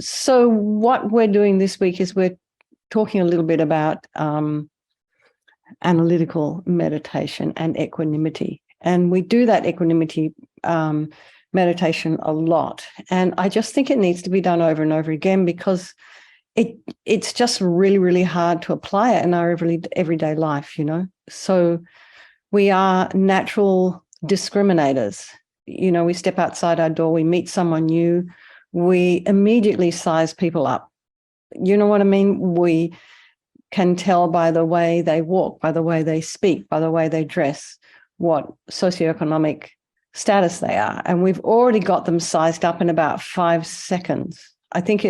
So what we're doing this week is we're talking a little bit about analytical meditation and equanimity. And we do that equanimity meditation a lot. And I just think it needs to be done over and over again because it's just really, really hard to apply it in our everyday life, you know. So we are natural discriminators. You know, we step outside our door, we meet someone new, we immediately size people up. You know what I mean? We can tell by the way they walk, by the way they speak, by the way they dress, what socioeconomic status they are. And we've already got them sized up in about 5 seconds. I think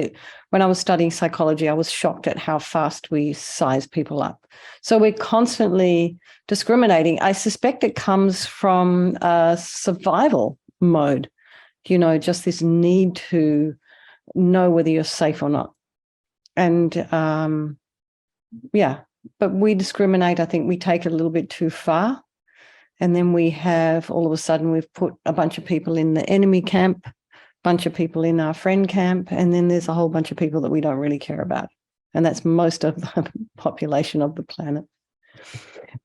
when I was studying psychology, I was shocked at how fast we size people up. So we're constantly discriminating. I suspect it comes from survival mode, you know, just this need to know whether you're safe or not. And yeah, but we discriminate. I think we take it a little bit too far. And then we have, all of a sudden, we've put a bunch of people in the enemy camp, bunch of people in our friend camp, and then there's a whole bunch of people that we don't really care about. And that's most of the population of the planet.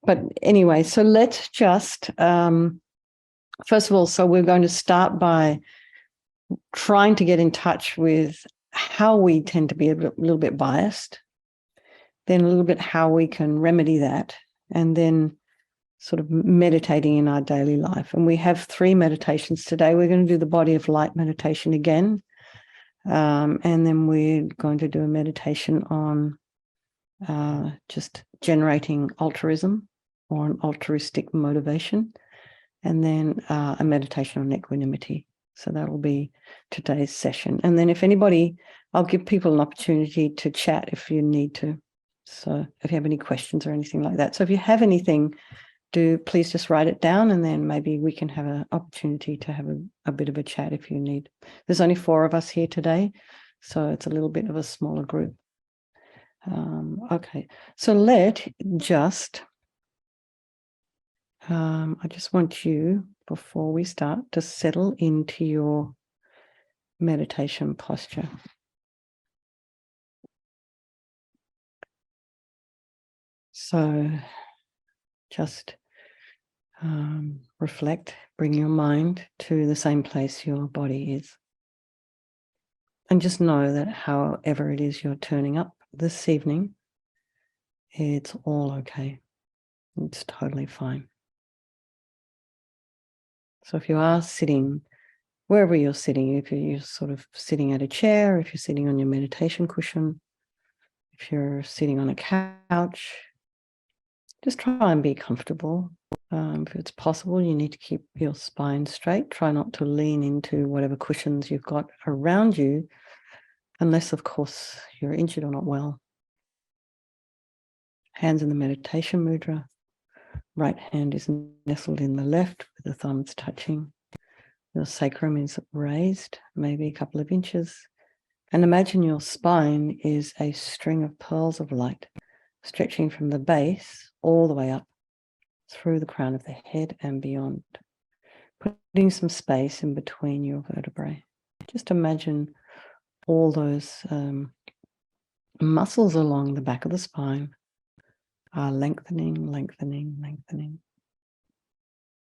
But anyway, so let's just, first of all, so we're going to start by trying to get in touch with how we tend to be a little bit biased, then a little bit how we can remedy that, and then sort of meditating in our daily life. And we have 3 meditations today. We're going to do the body of light meditation again. And then we're going to do a meditation on just generating altruism or an altruistic motivation. And then a meditation on equanimity. So that'll be today's session. And then if anybody, I'll give people an opportunity to chat if you need to. So if you have any questions or anything like that. So if you have anything, please just write it down, and then maybe we can have an opportunity to have a bit of a chat if you need. There's only 4 of us here today, so it's a little bit of a smaller group. Okay, so I just want you, before we start, to settle into your meditation posture. So just reflect, bring your mind to the same place your body is. And just know that however it is you're turning up this evening, it's all okay. It's totally fine. So if you are sitting, wherever you're sitting, if you're sort of sitting at a chair, if you're sitting on your meditation cushion, if you're sitting on a couch, just try and be comfortable. If it's possible, you need to keep your spine straight. Try not to lean into whatever cushions you've got around you, unless, of course, you're injured or not well. Hands in the meditation mudra. Right hand is nestled in the left with the thumbs touching. Your sacrum is raised, maybe a couple of inches. And imagine your spine is a string of pearls of light stretching from the base all the way up through the crown of the head and beyond, putting some space in between your vertebrae. Just imagine all those muscles along the back of the spine are lengthening, lengthening, lengthening.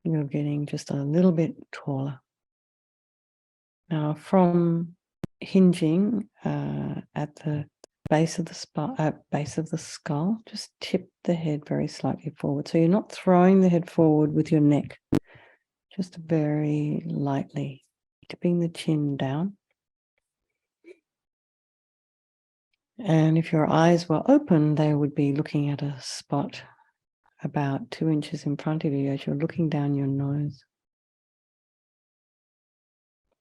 You're getting just a little bit taller. Now, from hinging at the base of the skull, just tip the head very slightly forward. So you're not throwing the head forward with your neck, just very lightly tipping the chin down. And if your eyes were open, they would be looking at a spot about 2 inches in front of you as you're looking down your nose.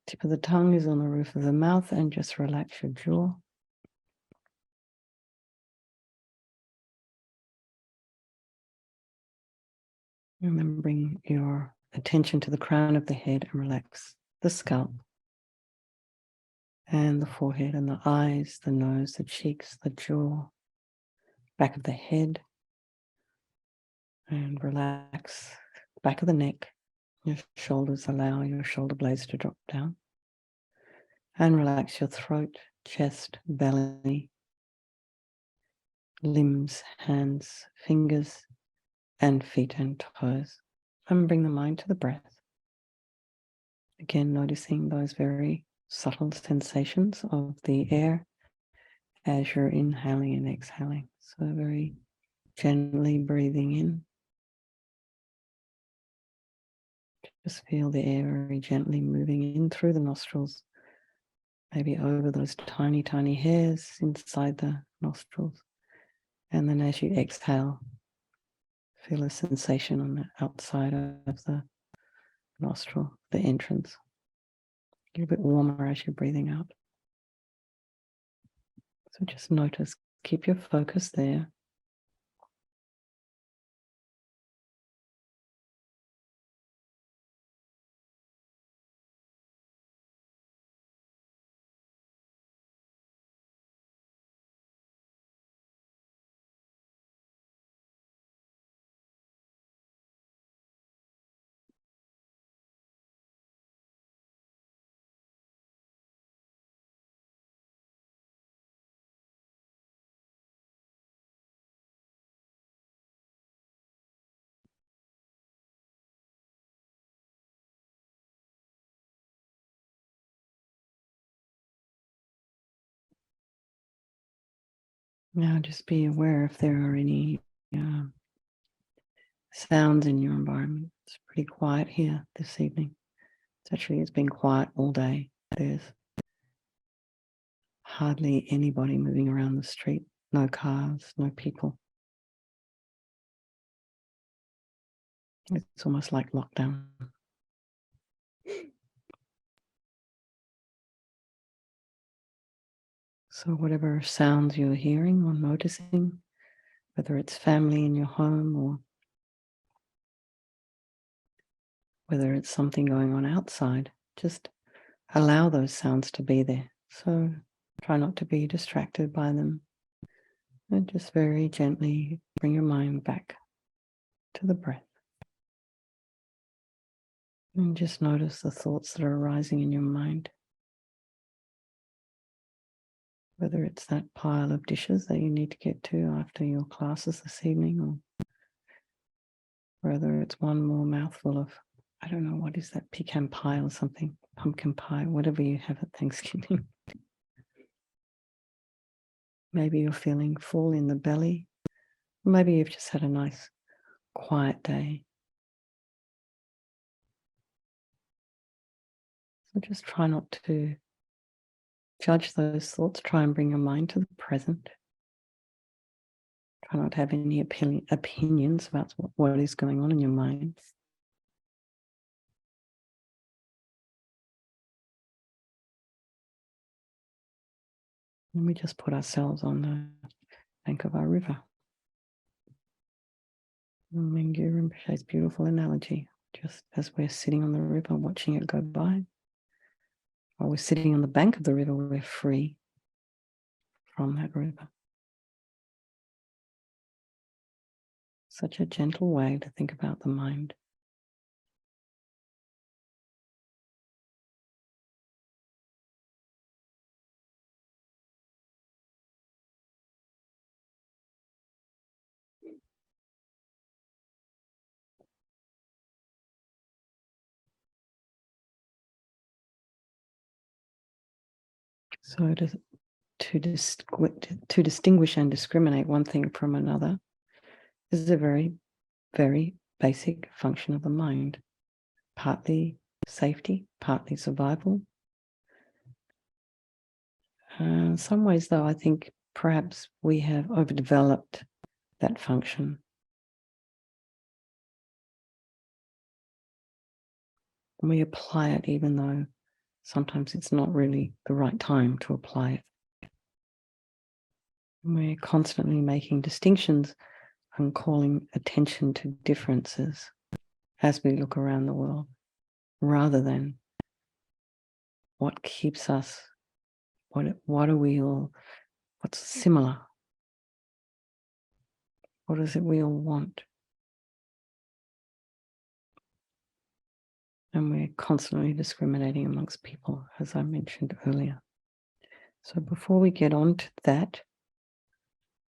Tip of the tongue is on the roof of the mouth, and just relax your jaw. And then bring your attention to the crown of the head and relax the scalp and the forehead and the eyes, the nose, the cheeks, the jaw, back of the head, and relax the back of the neck. Your shoulders, allow your shoulder blades to drop down, and relax your throat, chest, belly, limbs, hands, fingers, and feet and toes. And bring the mind to the breath. Again, noticing those very subtle sensations of the air as you're inhaling and exhaling. So very gently breathing in. Just feel the air very gently moving in through the nostrils, maybe over those tiny, tiny hairs inside the nostrils. And then as you exhale, feel a sensation on the outside of the nostril, the entrance. A little bit warmer as you're breathing out. So just notice, keep your focus there. Now just be aware if there are any sounds in your environment. It's pretty quiet here this evening. It's been quiet all day. There's hardly anybody moving around the street, no cars, no people. It's almost like lockdown. So whatever sounds you're hearing or noticing, whether it's family in your home or whether it's something going on outside, just allow those sounds to be there. So try not to be distracted by them. And just very gently bring your mind back to the breath. And just notice the thoughts that are arising in your mind. Whether it's that pile of dishes that you need to get to after your classes this evening, or whether it's one more mouthful of, I don't know, what is that, pecan pie or something, pumpkin pie, whatever you have at Thanksgiving. Maybe you're feeling full in the belly. Maybe you've just had a nice quiet day. So just try not to judge those thoughts. Try and bring your mind to the present. Try not to have any opinions about what is going on in your mind. And we just put ourselves on the bank of our river. Mingyur Rinpoche's beautiful analogy. Just as we're sitting on the river watching it go by, while we're sitting on the bank of the river, we're free from that river. Such a gentle way to think about the mind. So to distinguish and discriminate one thing from another is a very, very basic function of the mind. Partly safety, partly survival. In some ways, though, I think perhaps we have overdeveloped that function. And we apply it even though sometimes it's not really the right time to apply it. And we're constantly making distinctions and calling attention to differences as we look around the world, rather than what keeps us, what are we all, what's similar? What is it we all want? And we're constantly discriminating amongst people, as I mentioned earlier. So before we get on to that,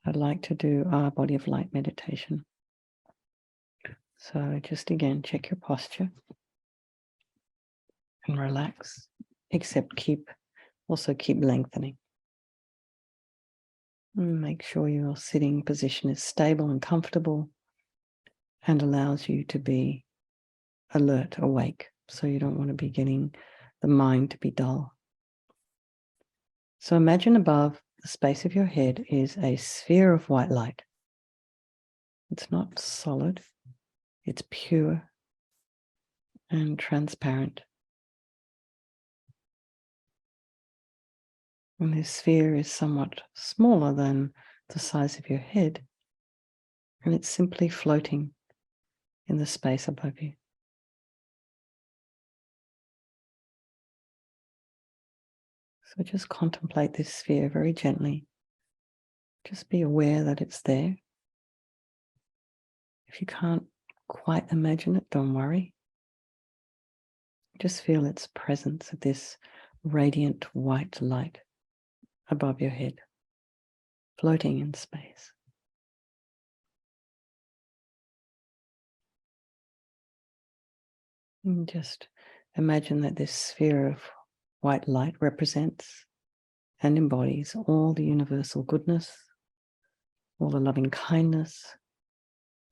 I'd like to do our body of light meditation. So just again, check your posture and relax, except also keep lengthening. And make sure your sitting position is stable and comfortable and allows you to be alert, awake. So you don't want to be getting the mind to be dull. So imagine above the space of your head is a sphere of white light. It's not solid, it's pure and transparent. And this sphere is somewhat smaller than the size of your head, and it's simply floating in the space above you. So just contemplate this sphere very gently. Just be aware that it's there. If you can't quite imagine it, don't worry. Just feel its presence of this radiant white light above your head, floating in space. And just imagine that this sphere of white light represents and embodies all the universal goodness, all the loving kindness,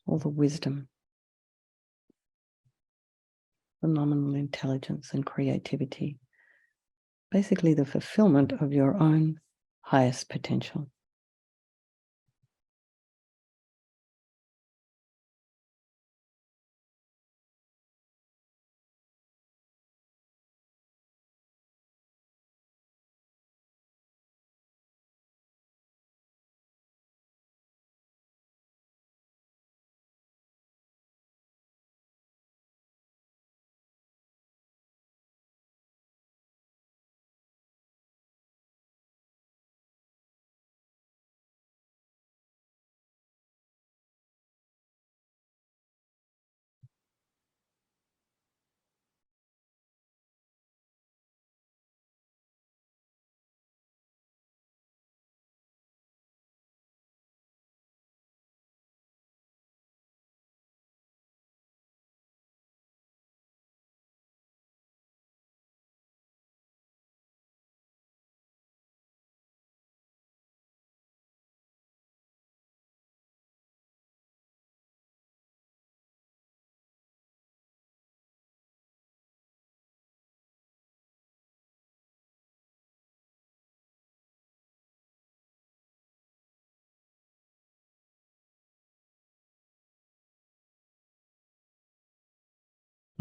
all the wisdom, phenomenal intelligence and creativity, basically the fulfillment of your own highest potential.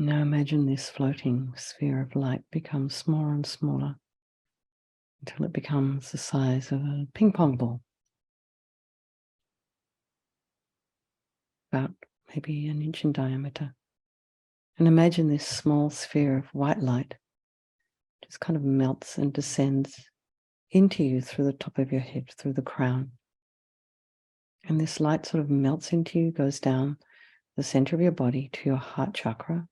Now imagine this floating sphere of light becomes smaller and smaller until it becomes the size of a ping pong ball, about maybe an inch in diameter. And imagine this small sphere of white light just kind of melts and descends into you through the top of your head, through the crown. And this light sort of melts into you, goes down the center of your body to your heart chakra.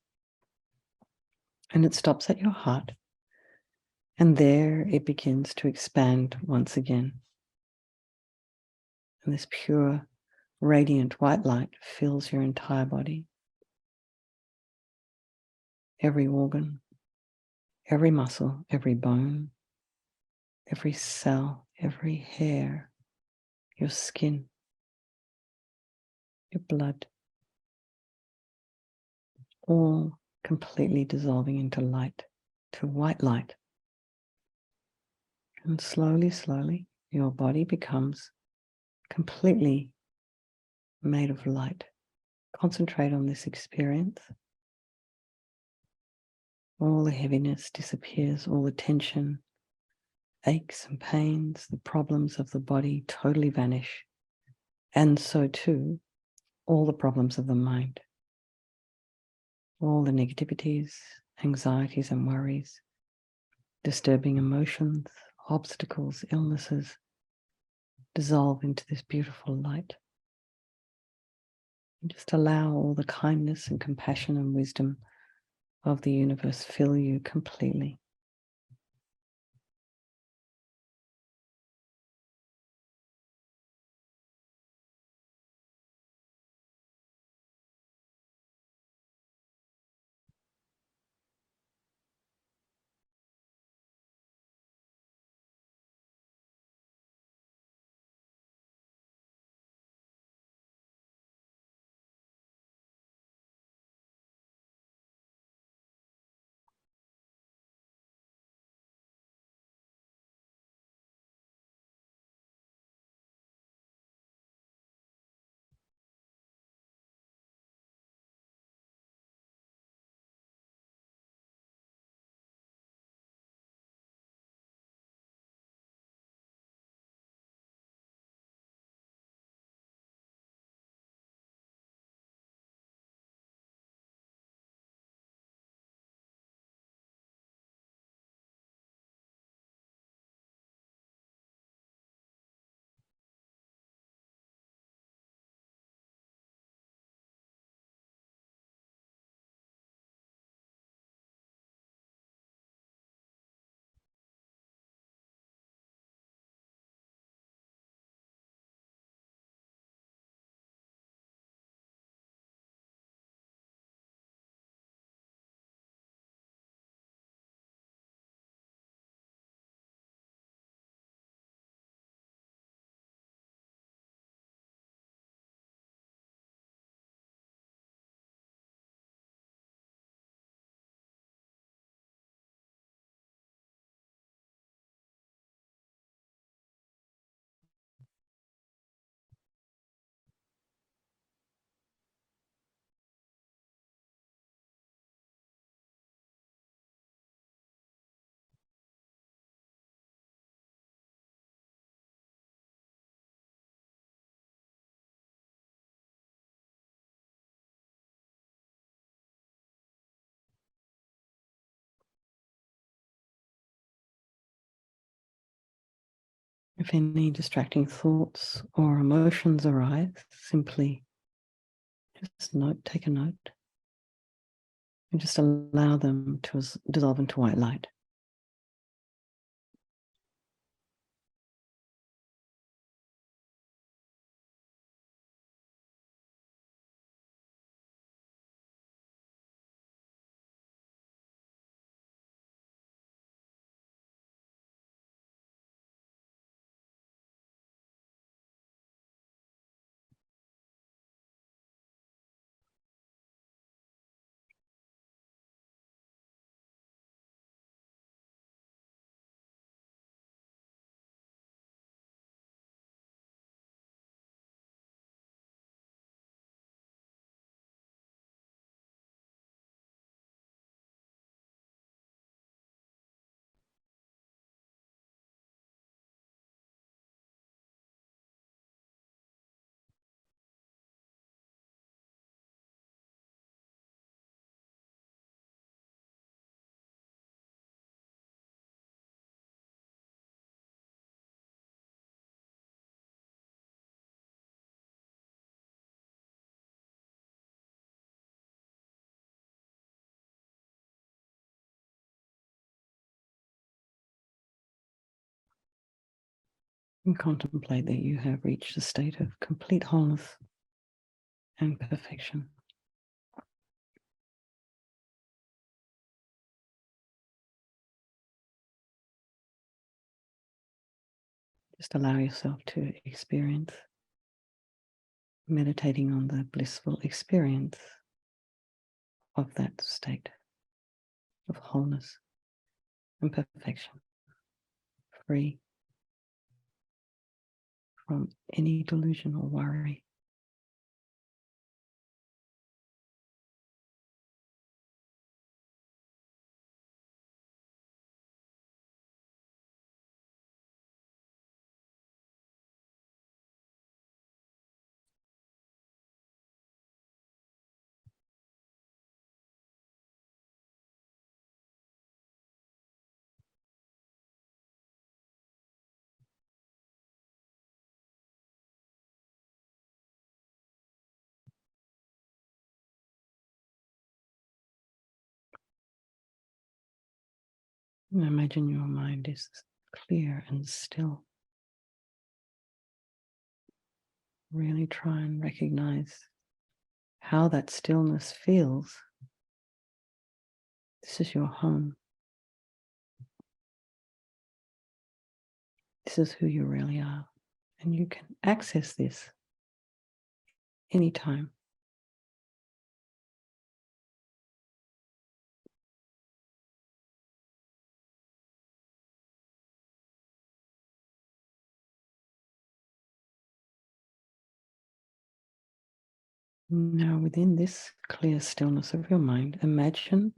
And it stops at your heart. And there it begins to expand once again. And this pure, radiant white light fills your entire body. Every organ, every muscle, every bone, every cell, every hair, your skin, your blood, all completely dissolving into light, to white light. And slowly, slowly, your body becomes completely made of light. Concentrate on this experience. All the heaviness disappears, all the tension, aches and pains, the problems of the body totally vanish. And so too, all the problems of the mind. All the negativities, anxieties and worries, disturbing emotions, obstacles, illnesses, dissolve into this beautiful light. And just allow all the kindness and compassion and wisdom of the universe fill you completely. If any distracting thoughts or emotions arise, simply just take a note, and just allow them to dissolve into white light. And contemplate that you have reached a state of complete wholeness and perfection. Just allow yourself to experience, meditating on the blissful experience of that state of wholeness and perfection, free from any delusion or worry. And imagine your mind is clear and still. Really try and recognize how that stillness feels. This is your home. This is who you really are. And you can access this anytime. Now, within this clear stillness of your mind, imagine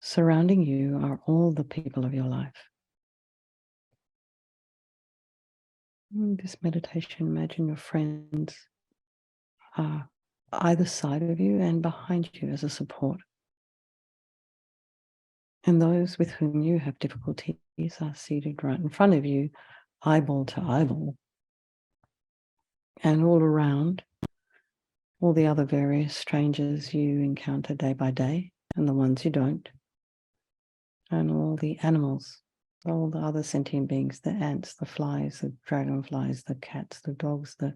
surrounding you are all the people of your life. In this meditation, imagine your friends are either side of you and behind you as a support. And those with whom you have difficulties are seated right in front of you, eyeball to eyeball. And all around, all the other various strangers you encounter day by day, and the ones you don't, and all the animals, all the other sentient beings, the ants, the flies, the dragonflies, the cats, the dogs, the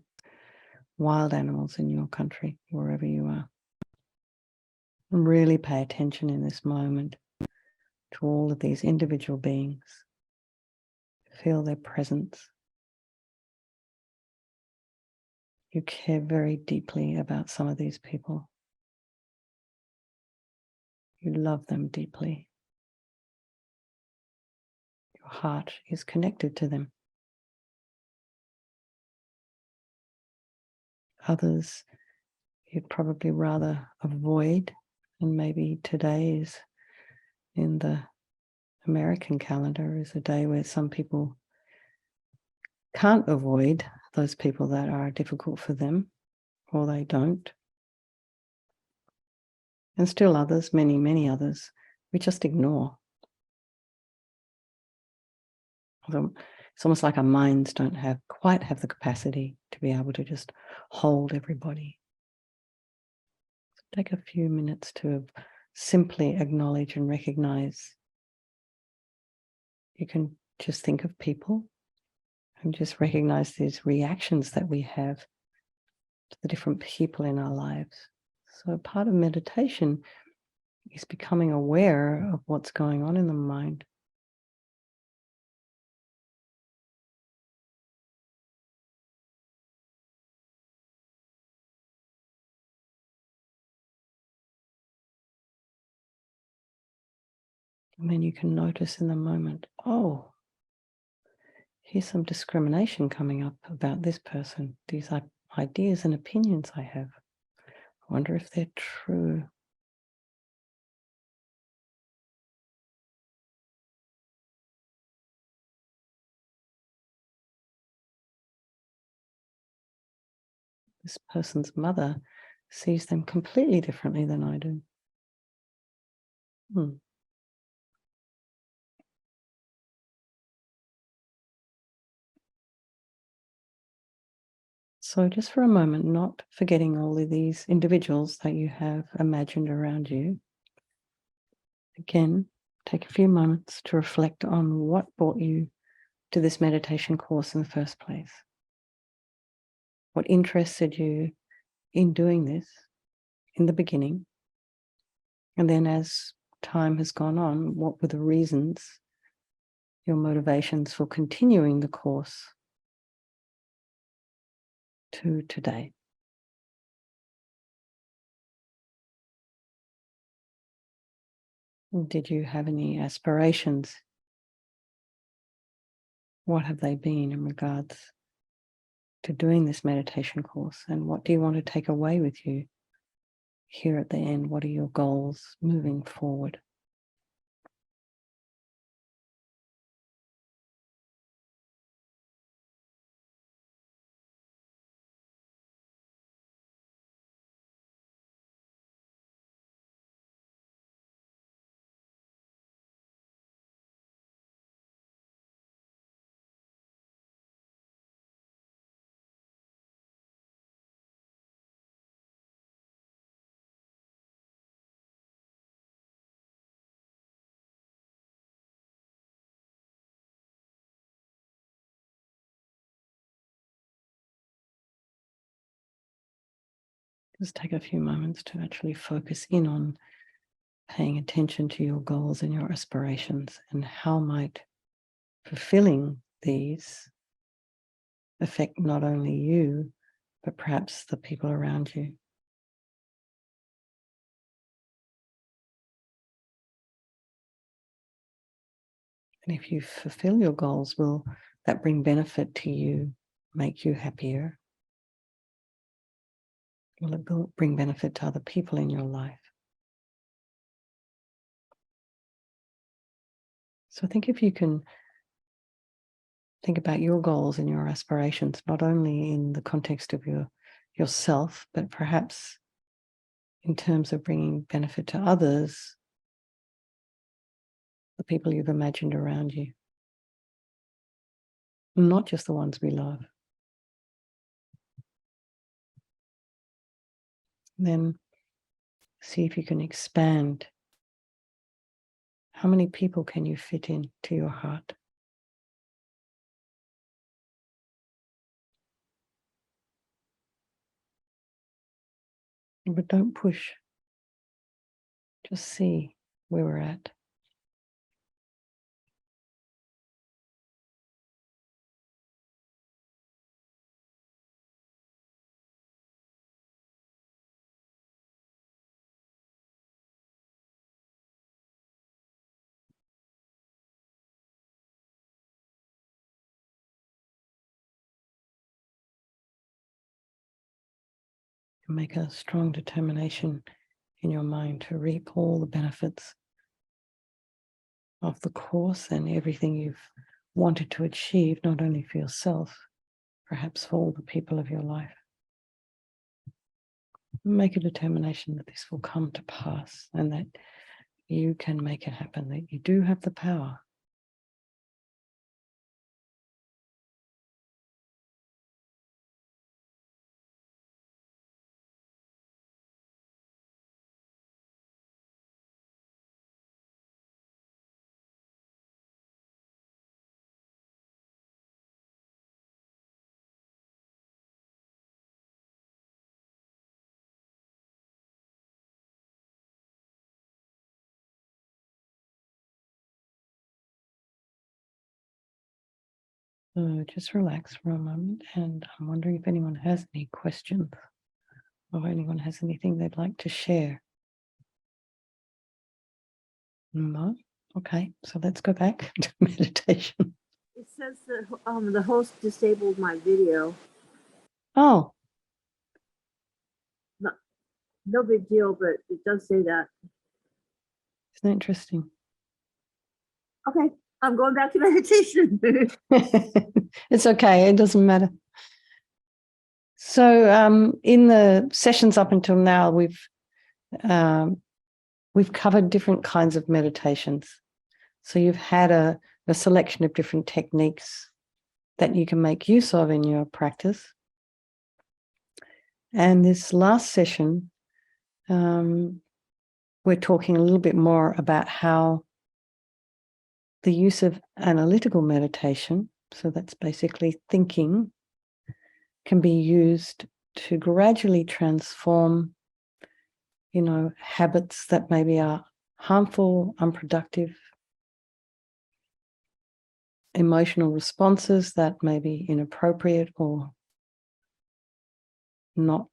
wild animals in your country, wherever you are. And really pay attention in this moment to all of these individual beings. Feel their presence. You care very deeply about some of these people. You love them deeply. Your heart is connected to them. Others you'd probably rather avoid, and maybe today is, in the American calendar, is a day where some people can't avoid those people that are difficult for them, or they don't. And still others, many, many others, we just ignore. So It's almost like our minds don't quite have the capacity to be able to just hold everybody. So take a few minutes to simply acknowledge and recognize. You can just think of people and just recognize these reactions that we have to the different people in our lives. So part of meditation is becoming aware of what's going on in the mind. And then you can notice in the moment, oh, here's some discrimination coming up about this person. These are ideas and opinions I have. I wonder if they're true. This person's mother sees them completely differently than I do. So just for a moment, not forgetting all of these individuals that you have imagined around you. Again, take a few moments to reflect on what brought you to this meditation course in the first place. What interested you in doing this in the beginning? And then as time has gone on, what were the reasons, your motivations for continuing the course to today? Did you have any aspirations? What have they been in regards to doing this meditation course? And what do you want to take away with you here at the end? What are your goals moving forward? Just take a few moments to actually focus in on paying attention to your goals and your aspirations, and how might fulfilling these affect not only you, but perhaps the people around you. And if you fulfill your goals, will that bring benefit to you, make you happier? Will it bring benefit to other people in your life? So I think if you can think about your goals and your aspirations, not only in the context of yourself, but perhaps in terms of bringing benefit to others, the people you've imagined around you, not just the ones we love. Then see if you can expand. How many people can you fit into your heart? But don't push. Just see where we're at. And make a strong determination in your mind to reap all the benefits of the course and everything you've wanted to achieve, not only for yourself, perhaps for all the people of your life. Make a determination that this will come to pass and that you can make it happen, that you do have the power. So just relax for a moment, and I'm wondering if anyone has any questions or anyone has anything they'd like to share. No? Okay, so let's go back to meditation. It says that the host disabled my video. Oh. No big deal, but it does say that. Isn't that interesting? Okay, I'm going back to meditation. It's okay, it doesn't matter. So in the sessions up until now, we've covered different kinds of meditations. So you've had a selection of different techniques that you can make use of in your practice. And this last session, we're talking a little bit more about how the use of analytical meditation, so that's basically thinking, can be used to gradually transform, habits that maybe are harmful, unproductive, emotional responses that may be inappropriate or not,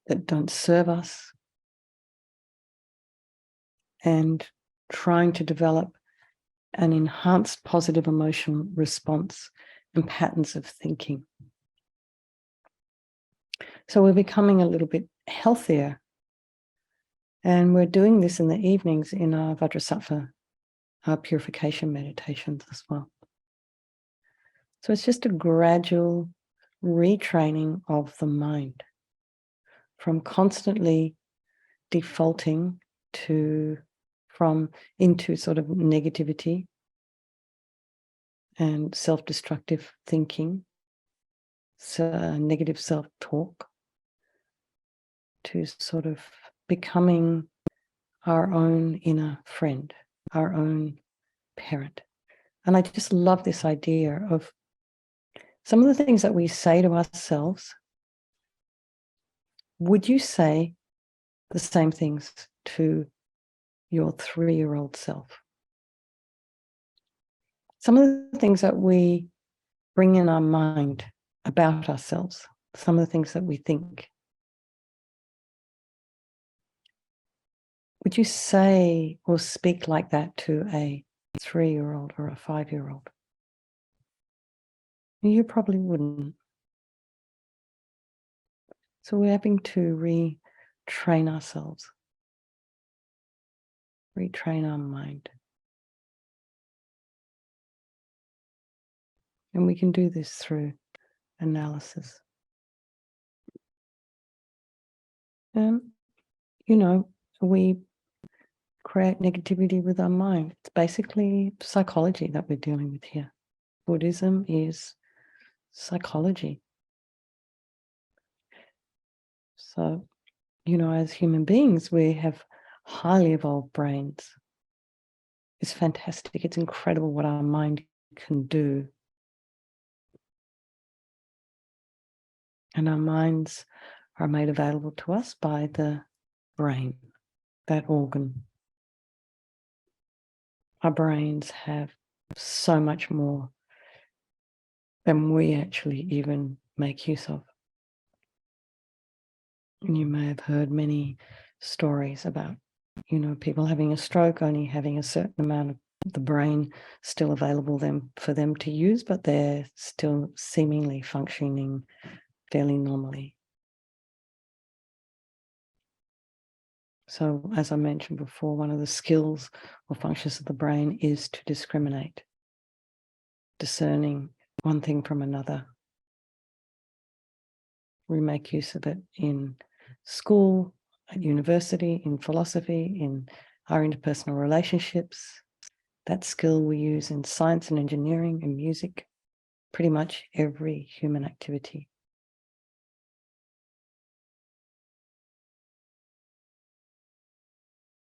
that don't serve us, and trying to develop an enhanced positive emotional response and patterns of thinking. So we're becoming a little bit healthier. And we're doing this in the evenings in our Vajrasattva, our purification meditations as well. So it's just a gradual retraining of the mind from constantly defaulting into sort of negativity and self-destructive thinking, negative self-talk, to sort of becoming our own inner friend, our own parent. And I just love this idea of some of the things that we say to ourselves. Would you say the same things to your 3-year-old self? Some of the things that we bring in our mind about ourselves, some of the things that we think, would you say or speak like that to a 3-year-old or a 5-year-old? You probably wouldn't. So we're having to retrain ourselves, retrain our mind. And we can do this through analysis. And, we create negativity with our mind. It's basically psychology that we're dealing with here. Buddhism is psychology. So, as human beings, we have highly evolved brains. It's fantastic. It's incredible what our mind can do. And our minds are made available to us by the brain, that organ. Our brains have so much more than we actually even make use of. And you may have heard many stories about, people having a stroke, only having a certain amount of the brain still available for them to use, but they're still seemingly functioning fairly normally. So, as I mentioned before, one of the skills or functions of the brain is to discriminate, discerning one thing from another. We make use of it in school, at university, in philosophy, in our interpersonal relationships. That skill we use in science and engineering and music, pretty much every human activity.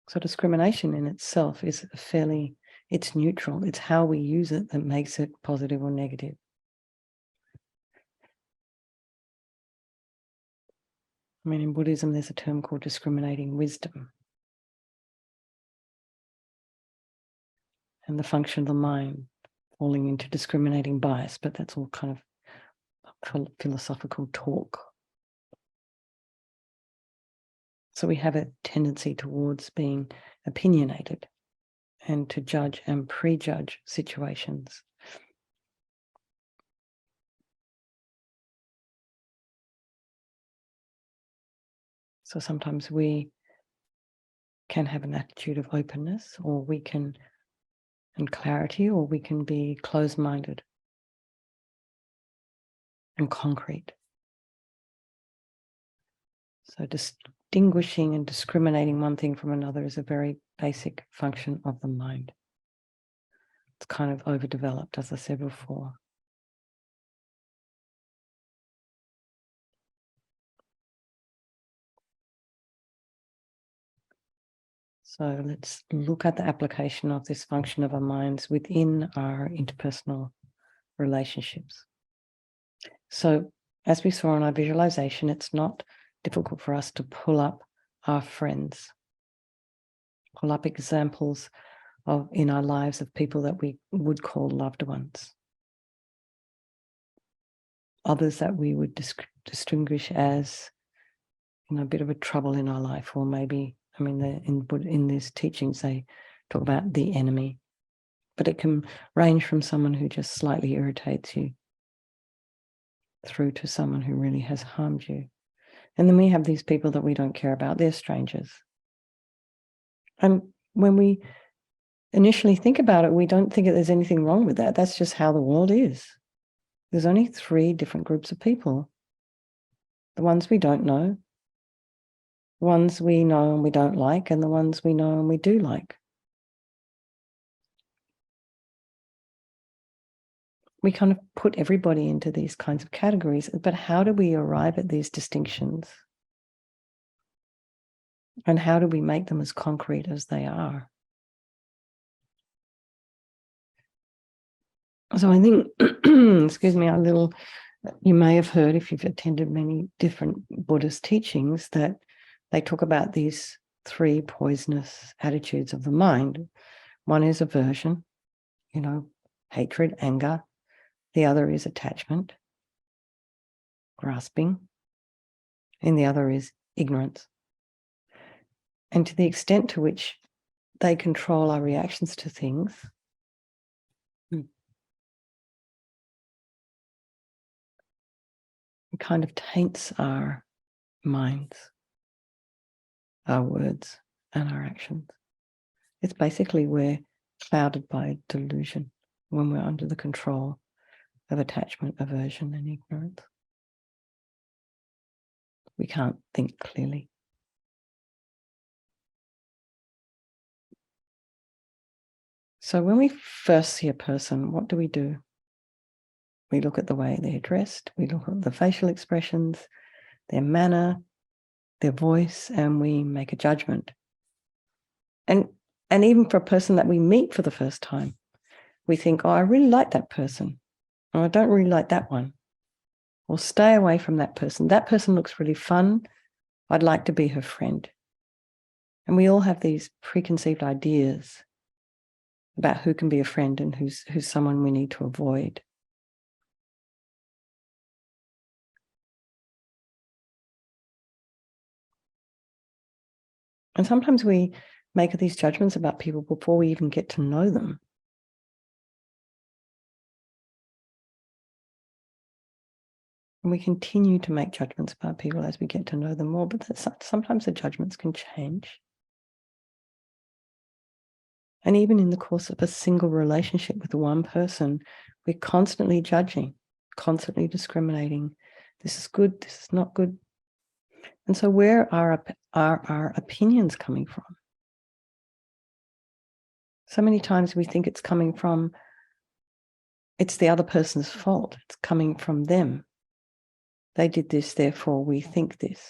So discrimination in itself is it's neutral. It's how we use it that makes it positive or negative. I mean, in Buddhism, there's a term called discriminating wisdom. And the function of the mind, falling into discriminating bias, but that's all kind of philosophical talk. So we have a tendency towards being opinionated and to judge and prejudge situations. So sometimes we can have an attitude of openness, or we can, and clarity, or we can be closed-minded and concrete. So distinguishing and discriminating one thing from another is a very basic function of the mind. It's kind of overdeveloped, as I said before. So let's look at the application of this function of our minds within our interpersonal relationships. So as we saw in our visualization, it's not difficult for us to pull up our friends, pull up examples of in our lives of people that we would call loved ones, others that we would distinguish as, you know, a bit of a trouble in our life, or maybe, I mean, in these teachings they talk about the enemy, but it can range from someone who just slightly irritates you through to someone who really has harmed you. And then we have these people that we don't care about, they're strangers. And when we initially think about it, we don't think that there's anything wrong with that. That's just how the world is. There's only 3 different groups of people. The ones we don't know, the ones we know and we don't like, and the ones we know and we do like. We kind of put everybody into these kinds of categories, but how do we arrive at these distinctions? And how do we make them as concrete as they are? So I think, excuse me, you may have heard, if you've attended many different Buddhist teachings, that they talk about these 3 poisonous attitudes of the mind. One is aversion, you know, hatred, anger. The other is attachment, grasping. And the other is ignorance. And to the extent to which they control our reactions to things, it kind of taints our minds, our words, and our actions. It's basically we're clouded by delusion when we're under the control of attachment, aversion, and ignorance. We can't think clearly. So when we first see a person, what do? We look at the way they're dressed, we look at the facial expressions, their manner, their voice, and we make a judgment. And even for a person that we meet for the first time, we think, oh, I really like that person, or I don't really like that one, or stay away from that person. That person looks really fun. I'd like to be her friend. And we all have these preconceived ideas about who can be a friend and who's someone we need to avoid. And sometimes we make these judgments about people before we even get to know them. And we continue to make judgments about people as we get to know them more, but sometimes the judgments can change. And even in the course of a single relationship with one person, we're constantly judging, constantly discriminating. This is good, this is not good. And so where are our opinions coming from? So many times we think it's coming from, it's the other person's fault. It's coming from them. They did this, therefore we think this.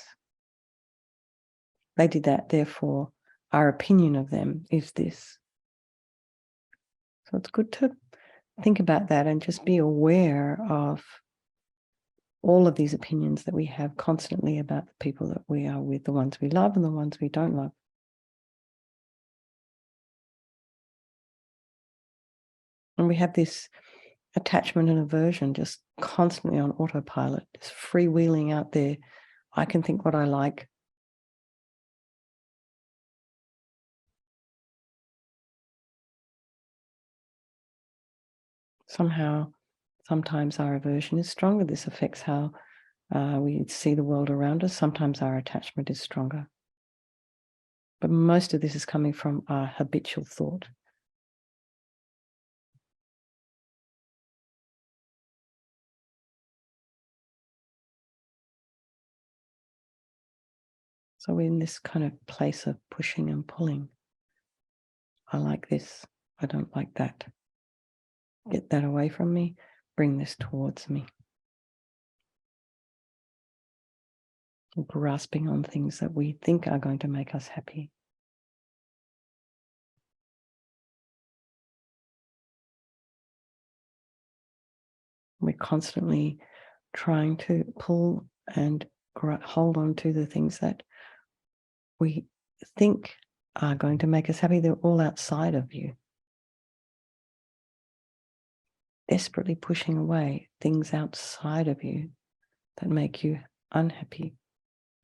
They did that, therefore our opinion of them is this. So it's good to think about that and just be aware of all of these opinions that we have constantly about the people that we are with, the ones we love and the ones we don't love. And we have this attachment and aversion just constantly on autopilot, just freewheeling out there. I can think what I like. Somehow, sometimes our aversion is stronger. This affects how we see the world around us. Sometimes our attachment is stronger. But most of this is coming from our habitual thought. So we're in this kind of place of pushing and pulling. I like this. I don't like that. Get that away from me. Bring this towards me. Grasping on things that we think are going to make us happy. We're constantly trying to pull and hold on to the things that we think are going to make us happy. They're all outside of you. Desperately pushing away things outside of you that make you unhappy,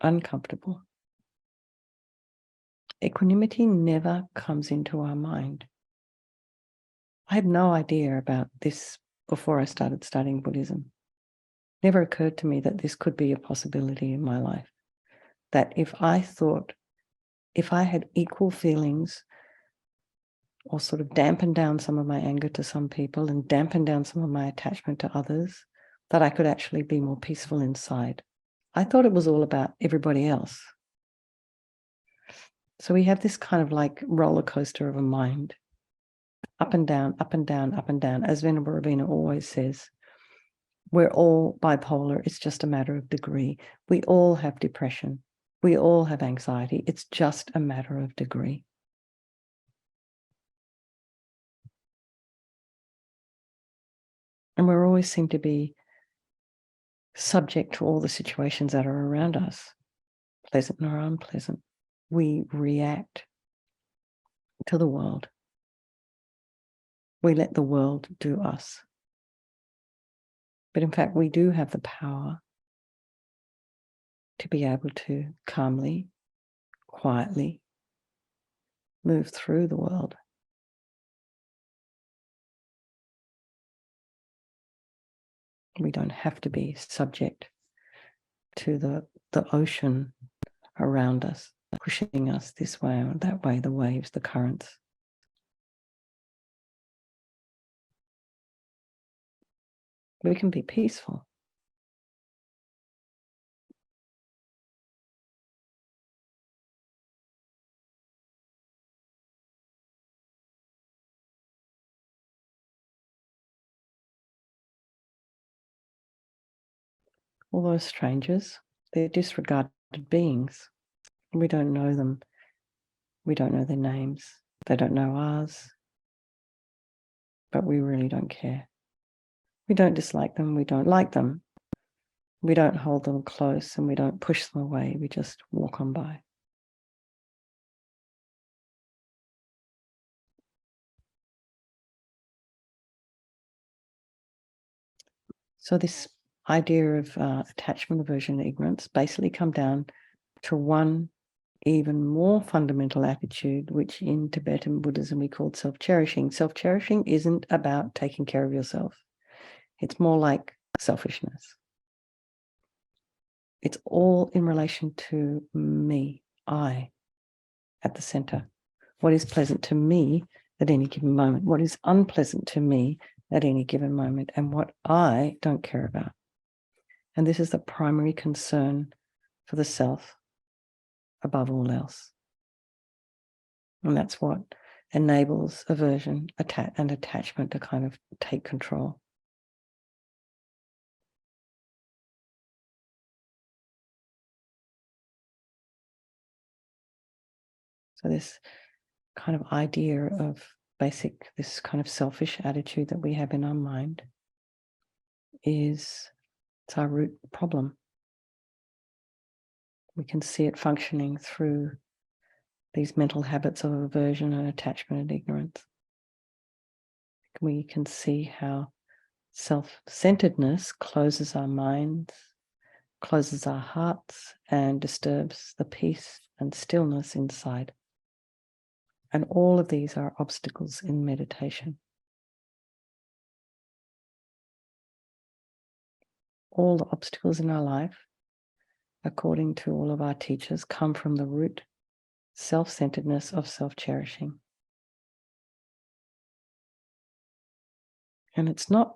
uncomfortable. Equanimity never comes into our mind. I had no idea about this before I started studying Buddhism. Never occurred to me that this could be a possibility in my life. That if I had equal feelings or sort of dampen down some of my anger to some people and dampen down some of my attachment to others, that I could actually be more peaceful inside. I thought it was all about everybody else. So we have this kind of like roller coaster of a mind, up and down, up and down, up and down. As Venerable Ravina always says, we're all bipolar. It's just a matter of degree. We all have depression. We all have anxiety. It's just a matter of degree. And we always seem to be subject to all the situations that are around us, pleasant or unpleasant. We react to the world. We let the world do us. But in fact, we do have the power to be able to calmly, quietly move through the world. We don't have to be subject to the ocean around us, pushing us this way or that way, the waves, the currents. We can be peaceful. All those strangers, they're disregarded beings. We don't know them. We don't know their names. They don't know ours. But we really don't care. We don't dislike them. We don't like them. We don't hold them close and we don't push them away. We just walk on by. So this idea of attachment, aversion, and ignorance basically come down to one even more fundamental attitude, which in Tibetan Buddhism we call self-cherishing. Self-cherishing isn't about taking care of yourself. It's more like selfishness. It's all in relation to me, I, at the center. What is pleasant to me at any given moment? What is unpleasant to me at any given moment? And what I don't care about. And this is the primary concern for the self above all else. And that's what enables aversion and attachment to kind of take control. So this kind of idea of this kind of selfish attitude that we have in our mind it's our root problem. We can see it functioning through these mental habits of aversion and attachment and ignorance. We can see how self-centeredness closes our minds, closes our hearts, and disturbs the peace and stillness inside. And all of these are obstacles in meditation. All the obstacles in our life, according to all of our teachers, come from the root self-centeredness of self-cherishing. And it's not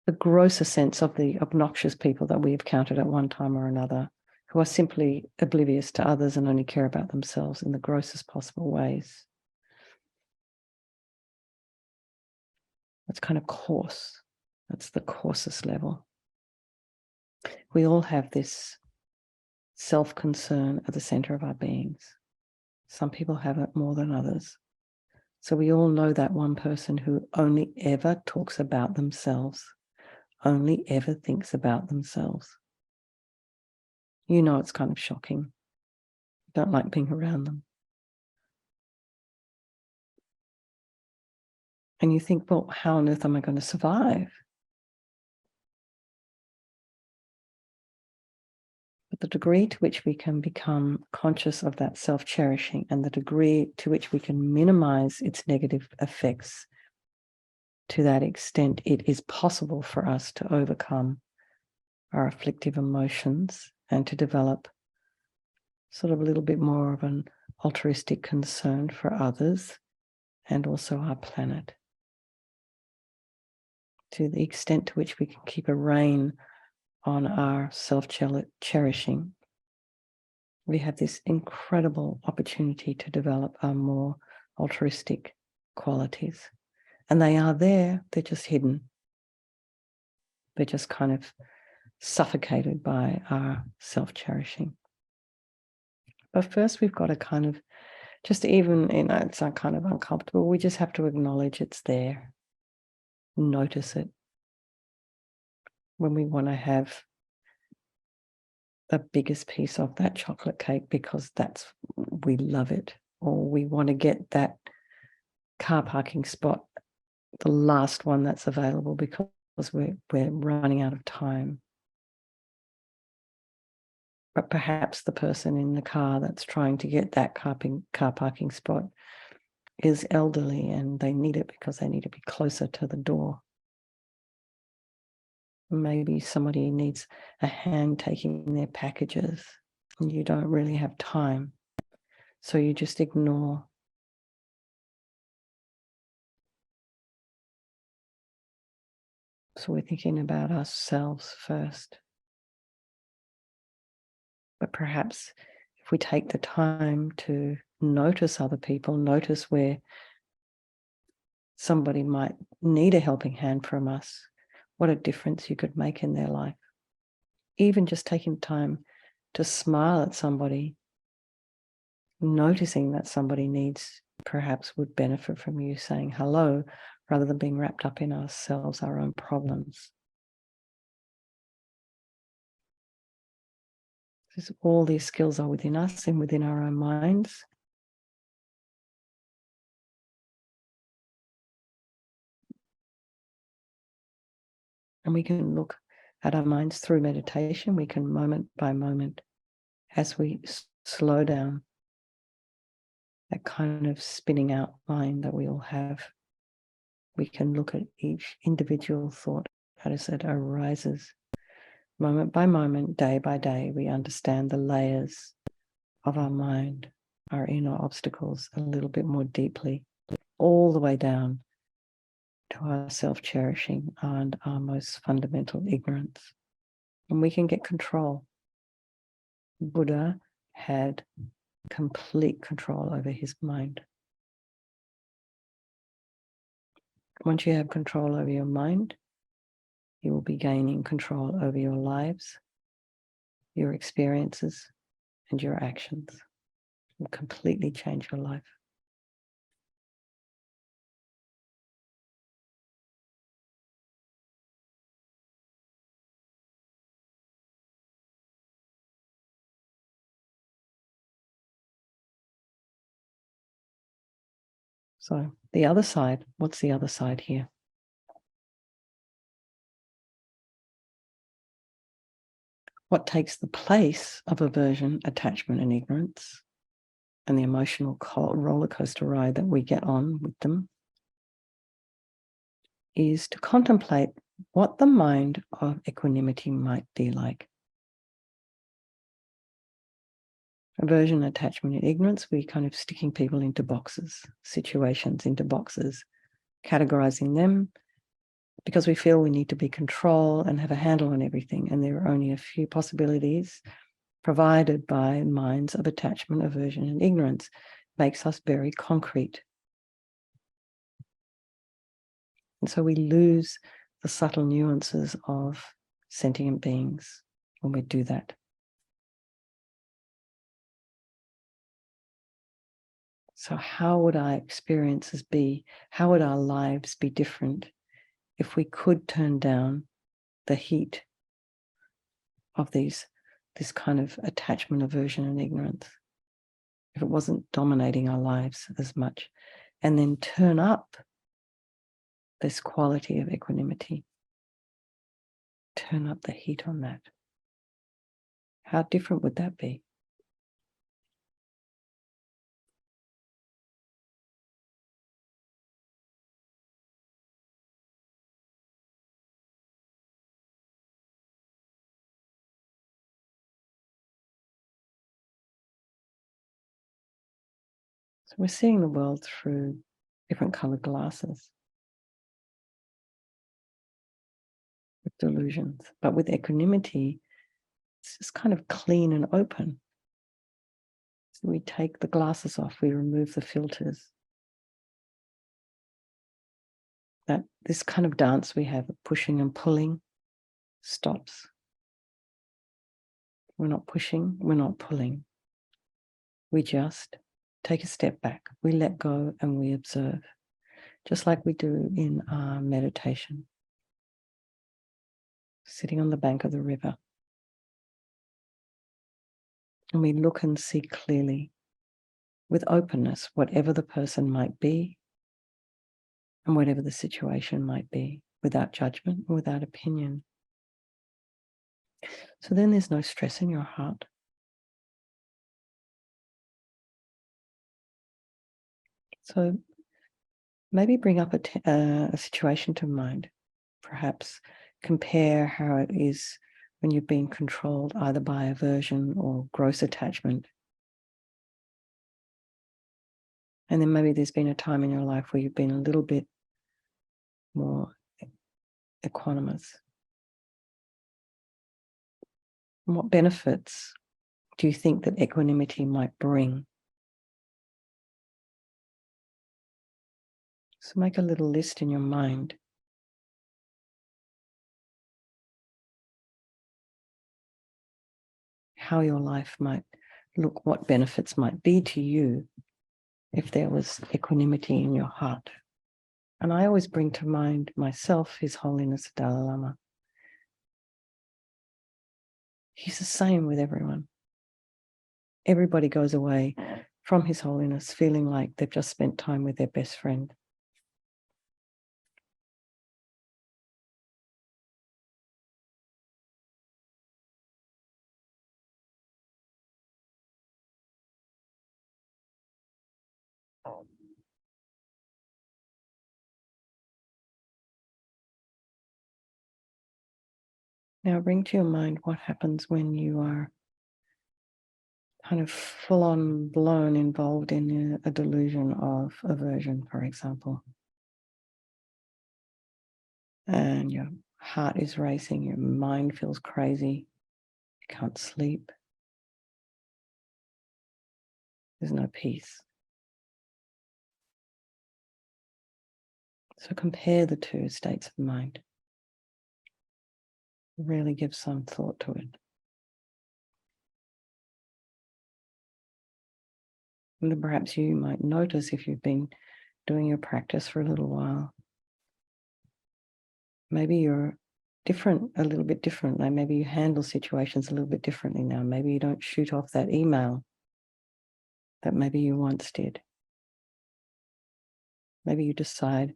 the grosser sense of the obnoxious people that we have counted at one time or another, who are simply oblivious to others and only care about themselves in the grossest possible ways. That's kind of coarse. That's the coarsest level. We all have this self-concern at the center of our beings. Some people have it more than others. So we all know that one person who only ever talks about themselves, only ever thinks about themselves. You know, it's kind of shocking. Don't like being around them. And you think, well, how on earth am I going to survive? But the degree to which we can become conscious of that self-cherishing and the degree to which we can minimize its negative effects, to that extent, it is possible for us to overcome our afflictive emotions and to develop sort of a little bit more of an altruistic concern for others and also our planet. To the extent to which we can keep a rein on our self-cherishing, we have this incredible opportunity to develop our more altruistic qualities. And they are there, they're just hidden. They're just kind of suffocated by our self-cherishing. But first we've got to kind of, just even, it's kind of uncomfortable, we just have to acknowledge it's there. Notice it. When we want to have the biggest piece of that chocolate cake because we love it, or we want to get that car parking spot, the last one that's available because we're running out of time. But perhaps the person in the car that's trying to get that car parking spot is elderly and they need it because they need to be closer to the door. Maybe somebody needs a hand taking their packages and you don't really have time, so you just ignore. So we're thinking about ourselves first. But perhaps if we take the time to notice other people, notice where somebody might need a helping hand from us, what a difference you could make in their life. Even just taking time to smile at somebody, noticing that somebody perhaps would benefit from you saying hello rather than being wrapped up in ourselves, our own problems. All these skills are within us and within our own minds. And we can look at our minds through meditation. We can moment by moment, as we slow down that kind of spinning out mind that we all have, we can look at each individual thought as it arises. Moment by moment, day by day, we understand the layers of our mind, our inner obstacles a little bit more deeply, all the way down to our self-cherishing and our most fundamental ignorance. And we can get control. Buddha had complete control over his mind. Once you have control over your mind, you will be gaining control over your lives, your experiences, and your actions. It will completely change your life. So the other side, what's the other side here? What takes the place of aversion, attachment, and ignorance, and the emotional roller coaster ride that we get on with them, is to contemplate what the mind of equanimity might be like. Aversion, attachment, and ignorance, we're kind of sticking people into boxes, situations into boxes, categorizing them because we feel we need to be control and have a handle on everything. And there are only a few possibilities provided by minds of attachment, aversion, and ignorance. Makes us very concrete. And so we lose the subtle nuances of sentient beings when we do that. So how would our experiences be? How would our lives be different if we could turn down the heat of this kind of attachment, aversion, and ignorance? If it wasn't dominating our lives as much, and then turn up this quality of equanimity, turn up the heat on that. How different would that be? So we're seeing the world through different colored glasses with delusions, but with equanimity, it's just kind of clean and open. So we take the glasses off, we remove the filters. That this kind of dance we have of pushing and pulling stops. We're not pushing, we're not pulling. We just take a step back. We let go and we observe, just like we do in our meditation. Sitting on the bank of the river. And we look and see clearly with openness, whatever the person might be and whatever the situation might be, without judgment, without opinion. So then there's no stress in your heart. So maybe bring up a situation to mind. Perhaps compare how it is when you've been controlled either by aversion or gross attachment. And then maybe there's been a time in your life where you've been a little bit more equanimous. And what benefits do you think that equanimity might bring? So make a little list in your mind. How your life might look, what benefits might be to you if there was equanimity in your heart. And I always bring to mind myself, His Holiness Dalai Lama. He's the same with everyone. Everybody goes away from His Holiness feeling like they've just spent time with their best friend. Now bring to your mind what happens when you are kind of full on blown involved in a delusion of aversion, for example. And your heart is racing, your mind feels crazy, you can't sleep. There's no peace. So compare the two states of mind. Really give some thought to it. And then perhaps you might notice if you've been doing your practice for a little while, maybe you're different, a little bit different. Like maybe you handle situations a little bit differently now. Maybe you don't shoot off that email that maybe you once did. Maybe you decide,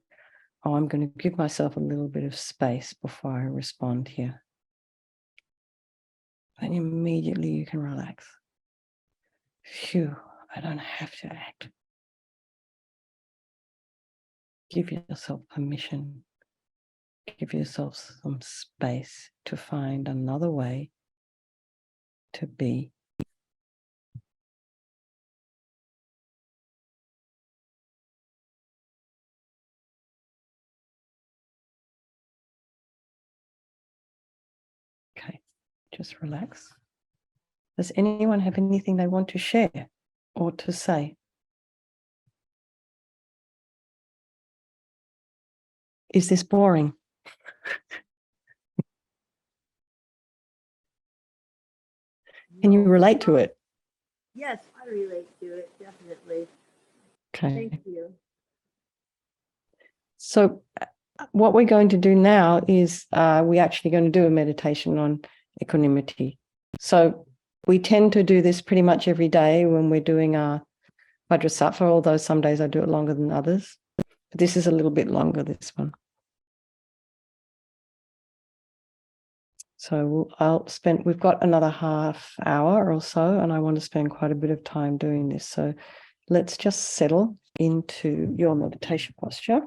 oh, I'm going to give myself a little bit of space before I respond here. And immediately you can relax. Phew, I don't have to act. Give yourself permission. Give yourself some space to find another way to be. Okay, just relax. Does anyone have anything they want to share or to say? Is this boring? Can you No. relate to it? Yes, I relate to it, definitely. Okay. Thank you. So what we're going to do now is we're actually going to do a meditation on equanimity. So we tend to do this pretty much every day when we're doing our Vajrasattva, although some days I do it longer than others. But this is a little bit longer, this one. So we've got another half hour or so, and I want to spend quite a bit of time doing this. So let's just settle into your meditation posture.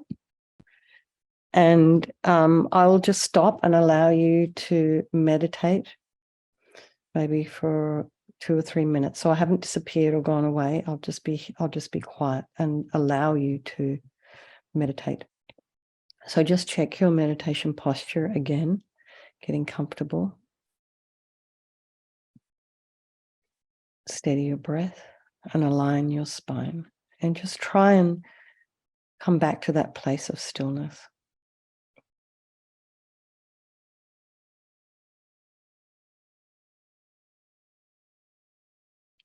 And I'll just stop and allow you to meditate maybe for 2 or 3 minutes. So I haven't disappeared or gone away. I'll just be quiet and allow you to meditate. So just check your meditation posture again, getting comfortable. Steady your breath and align your spine, and just try and come back to that place of stillness.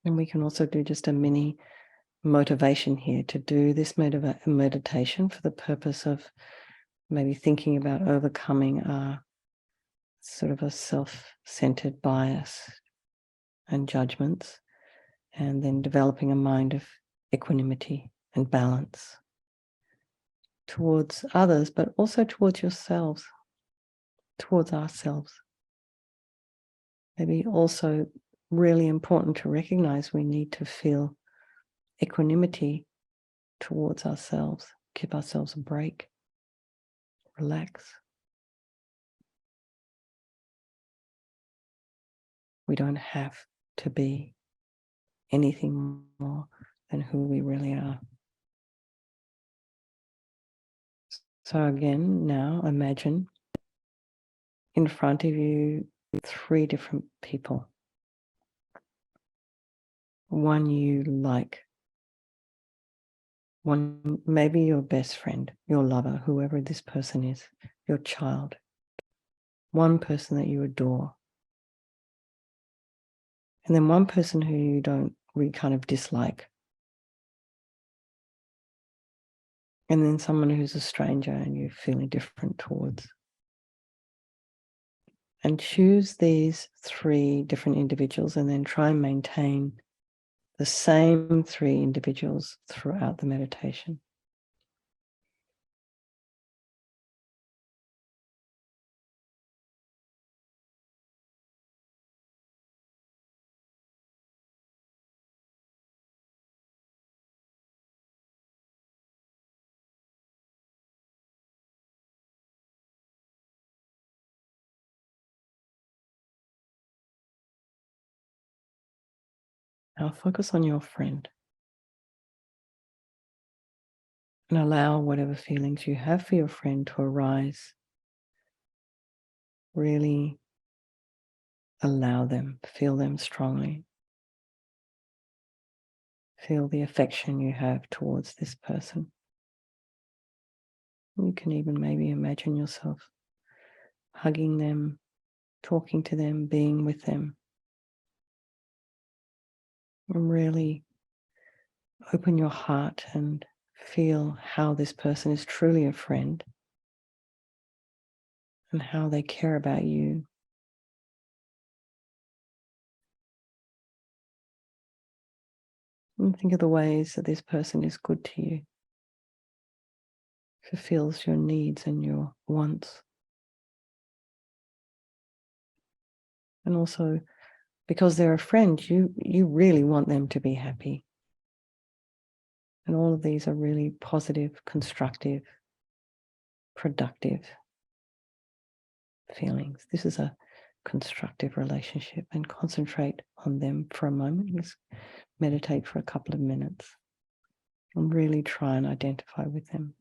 And we can also do just a mini motivation here to do this meditation for the purpose of maybe thinking about overcoming our sort of a self-centered bias and judgments, and then developing a mind of equanimity and balance towards others, but also towards yourselves, towards ourselves. Maybe also really important to recognize we need to feel equanimity towards ourselves, give ourselves a break, relax. We don't have to be anything more than who we really are. So again, now imagine in front of you 3 different people. One you like, one maybe your best friend, your lover, whoever this person is, your child, one person that you adore, and then one person who you don't really kind of dislike, and then someone who's a stranger and you're feeling different towards. And choose these 3 different individuals and then try and maintain the same 3 individuals throughout the meditation. Now focus on your friend and allow whatever feelings you have for your friend to arise. Really allow them, feel them strongly. Feel the affection you have towards this person. You can even maybe imagine yourself hugging them, talking to them, being with them. And really open your heart and feel how this person is truly a friend and how they care about you. And think of the ways that this person is good to you. fulfills your needs and your wants. And also, because they're a friend, you really want them to be happy. And all of these are really positive, constructive, productive feelings. This is a constructive relationship, and concentrate on them for a moment. Just meditate for a couple of minutes and really try and identify with them.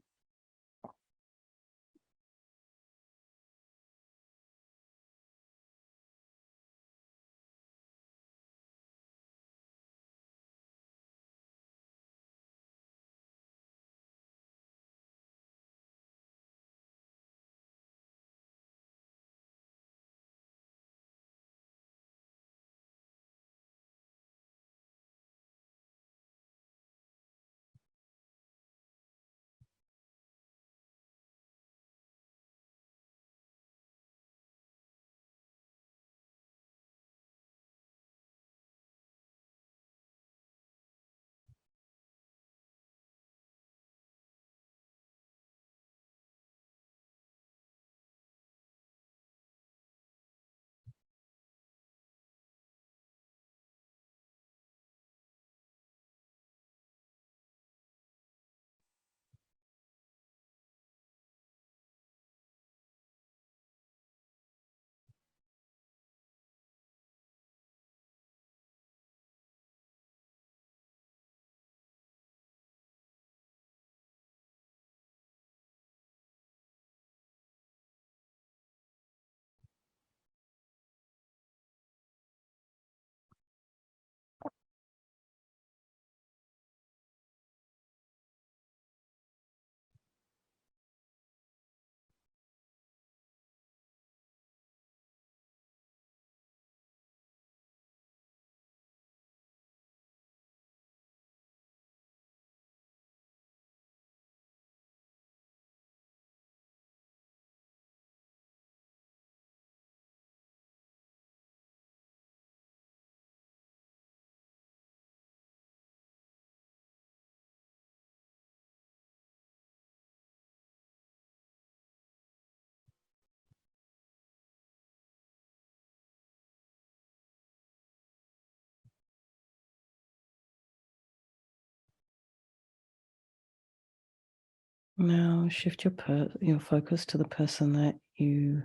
Now shift your focus to the person that you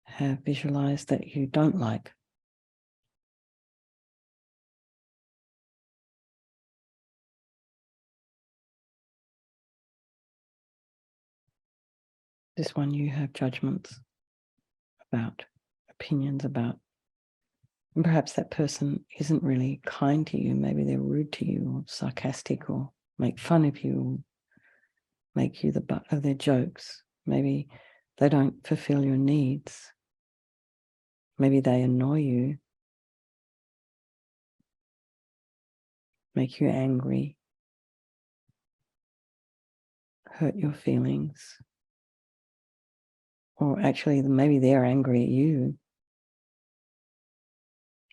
have visualized that you don't like. This one you have judgments about, opinions about. And perhaps that person isn't really kind to you. Maybe they're rude to you or sarcastic or make fun of you or make you the butt of their jokes. Maybe they don't fulfill your needs. Maybe they annoy you, make you angry, hurt your feelings. Or actually, maybe they're angry at you.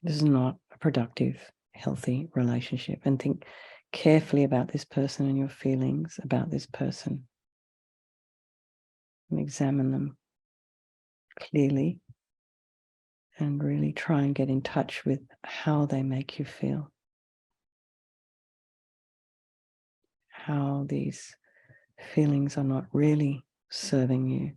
This is not a productive, healthy relationship. And think carefully about this person and your feelings about this person. And examine them clearly and really try and get in touch with how they make you feel. How these feelings are not really serving you.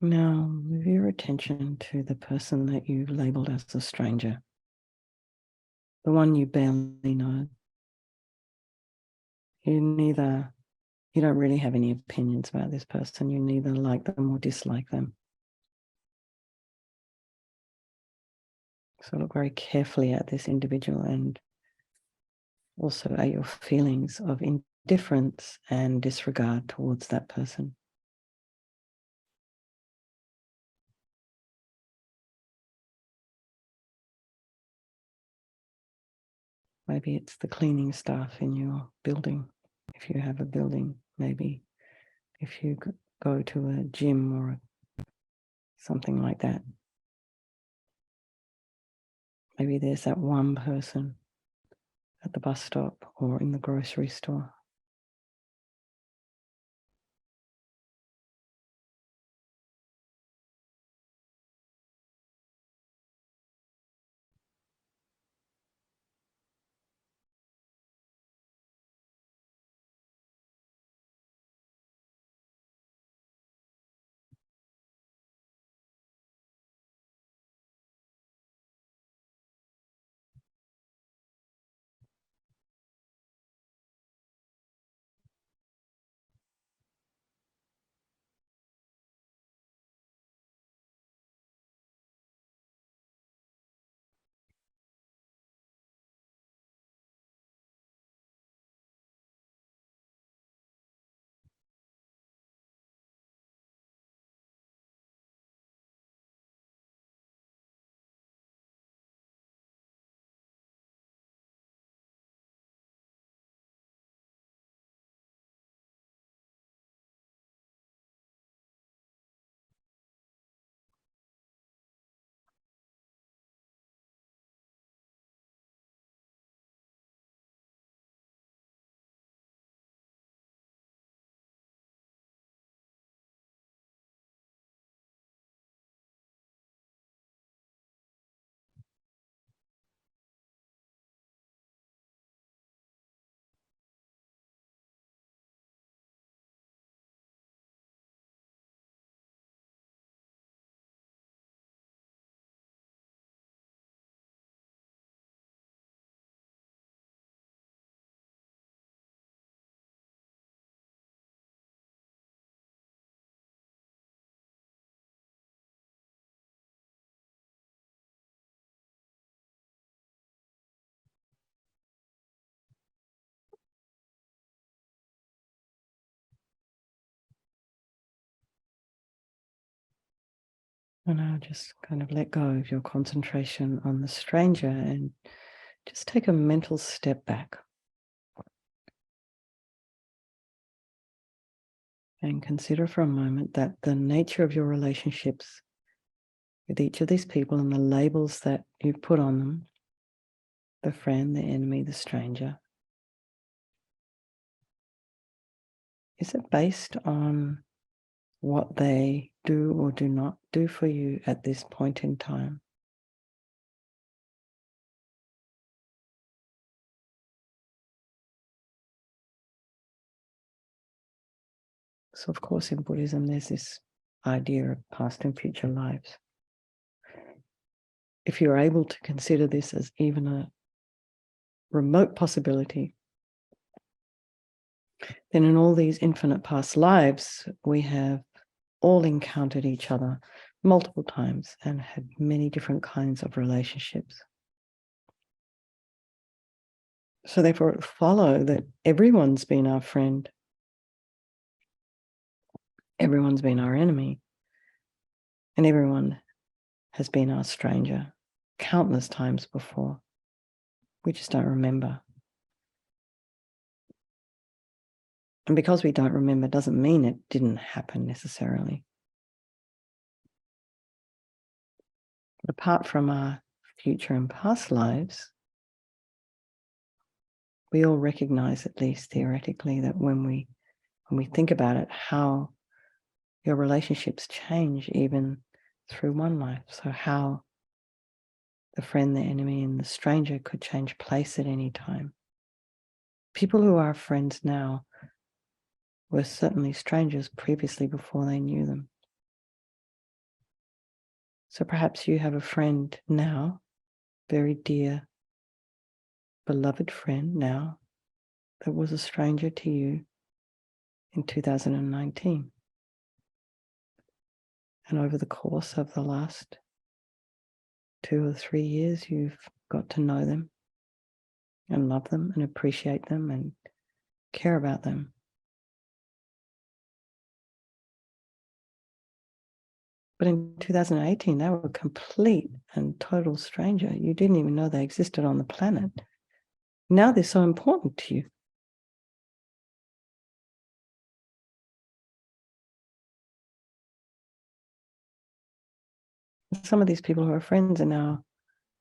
Now move your attention to the person that you've labeled as a stranger, the one you barely know. You don't really have any opinions about this person. You neither like them or dislike them. So look very carefully at this individual and also at your feelings of indifference and disregard towards that person. Maybe it's the cleaning staff in your building, if you have a building. Maybe if you go to a gym or something like that. Maybe there's that one person at the bus stop or in the grocery store. And now just kind of let go of your concentration on the stranger and just take a mental step back and consider for a moment that the nature of your relationships with each of these people and the labels that you've put on them, the friend, the enemy, the stranger, is it based on what they do or do not do for you at this point in time? So, of course, in Buddhism, there's this idea of past and future lives. If you're able to consider this as even a remote possibility, then in all these infinite past lives, we have all encountered each other multiple times and had many different kinds of relationships. So therefore, it would follow that everyone's been our friend, everyone's been our enemy, and everyone has been our stranger countless times before. We just don't remember. And because we don't remember doesn't mean it didn't happen necessarily. But apart from our future and past lives, we all recognize, at least theoretically, that when we think about it, how your relationships change even through one life. So how the friend, the enemy, and the stranger could change place at any time. People who are friends now were certainly strangers previously before they knew them. So perhaps you have a friend now, very dear, beloved friend now, that was a stranger to you in 2019. And over the course of the last 2 or 3 years, you've got to know them and love them and appreciate them and care about them. But in 2018, they were a complete and total stranger. You didn't even know they existed on the planet. Now they're so important to you. Some of these people who are friends are now,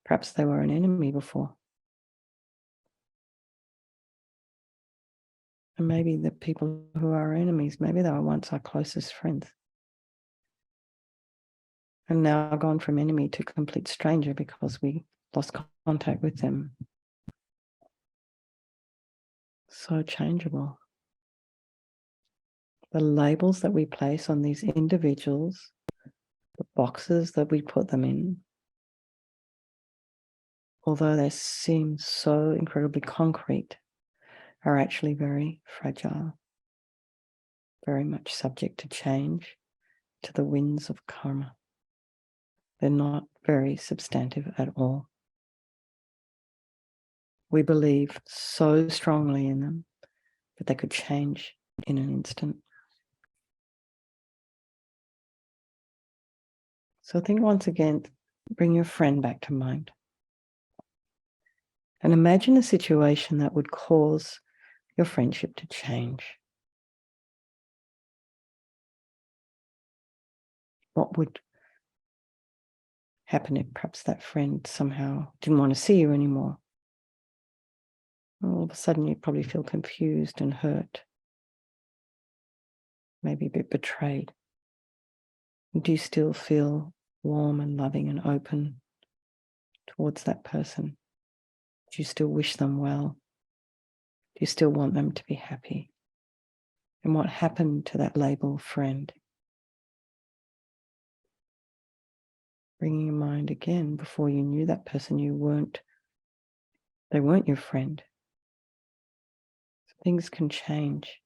perhaps they were an enemy before. And maybe the people who are enemies, maybe they were once our closest friends. And now gone from enemy to complete stranger because we lost contact with them. So changeable. The labels that we place on these individuals, the boxes that we put them in, although they seem so incredibly concrete, are actually very fragile, very much subject to change, to the winds of karma. They're not very substantive at all. We believe so strongly in them that they could change in an instant. So think once again, bring your friend back to mind. And imagine a situation that would cause your friendship to change. What would happen if perhaps that friend somehow didn't want to see you anymore? All of a sudden, you'd probably feel confused and hurt, maybe a bit betrayed. Do you still feel warm and loving and open towards that person? Do you still wish them well? Do you still want them to be happy? And what happened to that label friend? Bringing in mind again, before you knew that person, they weren't your friend. So things can change.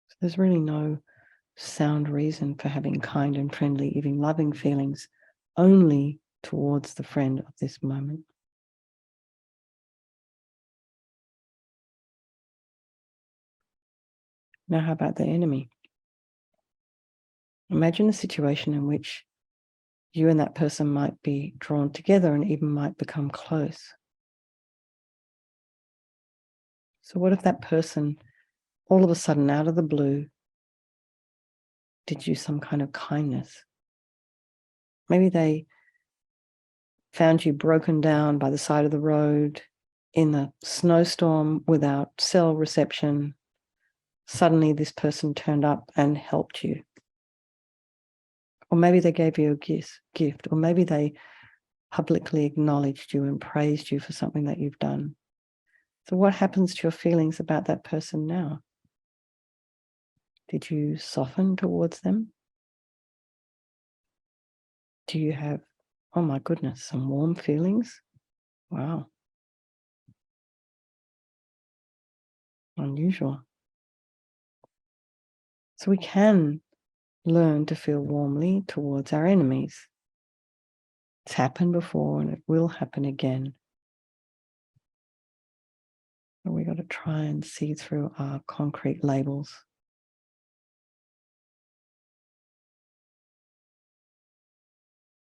So there's really no sound reason for having kind and friendly, even loving feelings only towards the friend of this moment. Now, how about the enemy? Imagine a situation in which you and that person might be drawn together and even might become close. So what if that person, all of a sudden, out of the blue, did you some kind of kindness? Maybe they found you broken down by the side of the road in a snowstorm without cell reception. Suddenly this person turned up and helped you. Or maybe they gave you a gift, or maybe they publicly acknowledged you and praised you for something that you've done. So what happens to your feelings about that person now? Did you soften towards them? Do you have, oh my goodness, some warm feelings? Wow. Unusual. So we can learn to feel warmly towards our enemies. It's happened before and it will happen again. And we got to try and see through our concrete labels.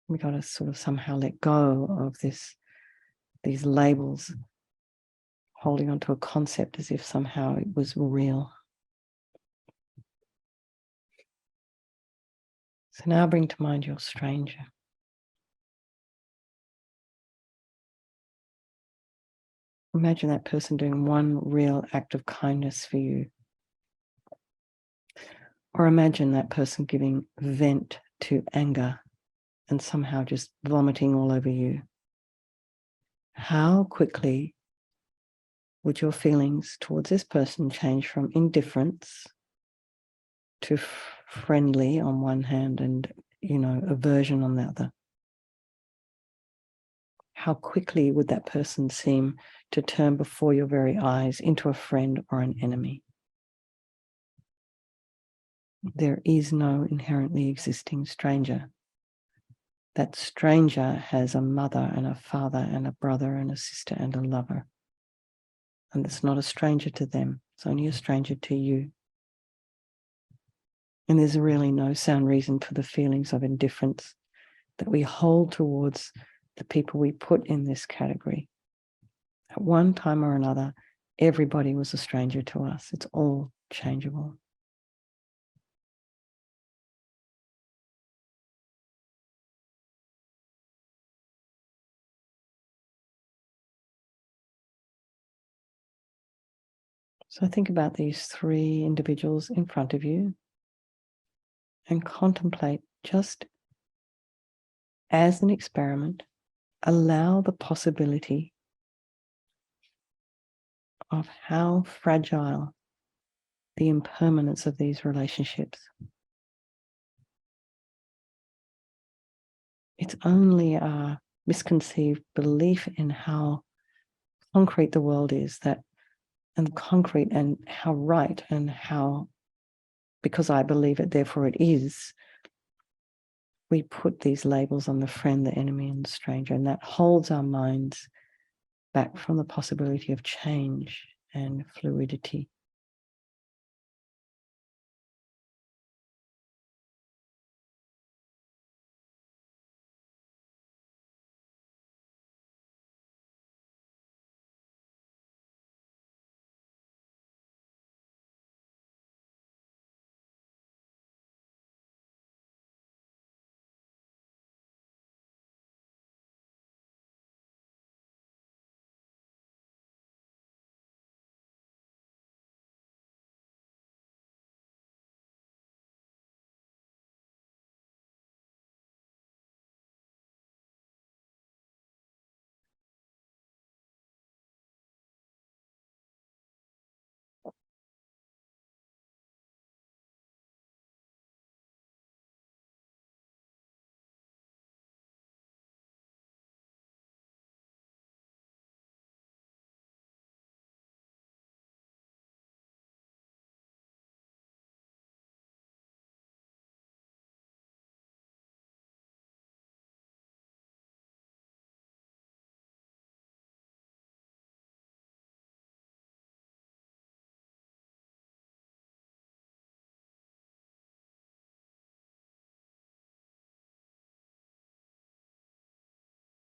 We got to sort of somehow let go of these labels, holding onto a concept as if somehow it was real. So now bring to mind your stranger. Imagine that person doing one real act of kindness for you. Or imagine that person giving vent to anger and somehow just vomiting all over you. How quickly would your feelings towards this person change from indifference to friendly on one hand and, aversion on the other. How quickly would that person seem to turn before your very eyes into a friend or an enemy? There is no inherently existing stranger. That stranger has a mother and a father and a brother and a sister and a lover. And it's not a stranger to them. It's only a stranger to you. And there's really no sound reason for the feelings of indifference that we hold towards the people we put in this category. At one time or another, everybody was a stranger to us. It's all changeable. So think about these three individuals in front of you and contemplate, just as an experiment, allow the possibility of how fragile the impermanence of these relationships. It's only our misconceived belief in how concrete the world is, and concrete and how right and how, because I believe it, therefore it is, we put these labels on the friend, the enemy, and the stranger, and that holds our minds back from the possibility of change and fluidity.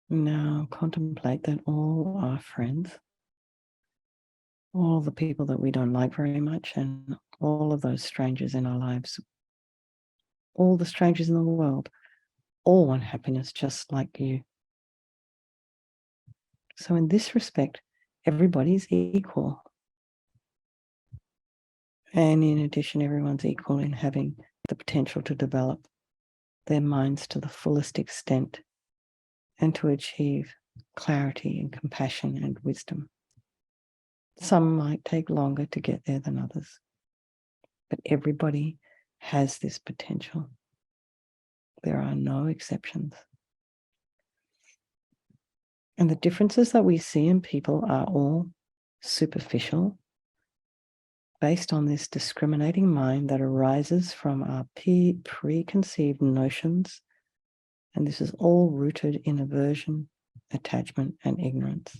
Now contemplate that all our friends, all the people that we don't like very much, and all of those strangers in our lives, all the strangers in the world, all want happiness just like you. So in this respect, everybody's equal. And in addition, everyone's equal in having the potential to develop their minds to the fullest extent and to achieve clarity and compassion and wisdom. Some might take longer to get there than others, but everybody has this potential. There are no exceptions. And the differences that we see in people are all superficial, based on this discriminating mind that arises from our preconceived notions. And this is all rooted in aversion, attachment, and ignorance.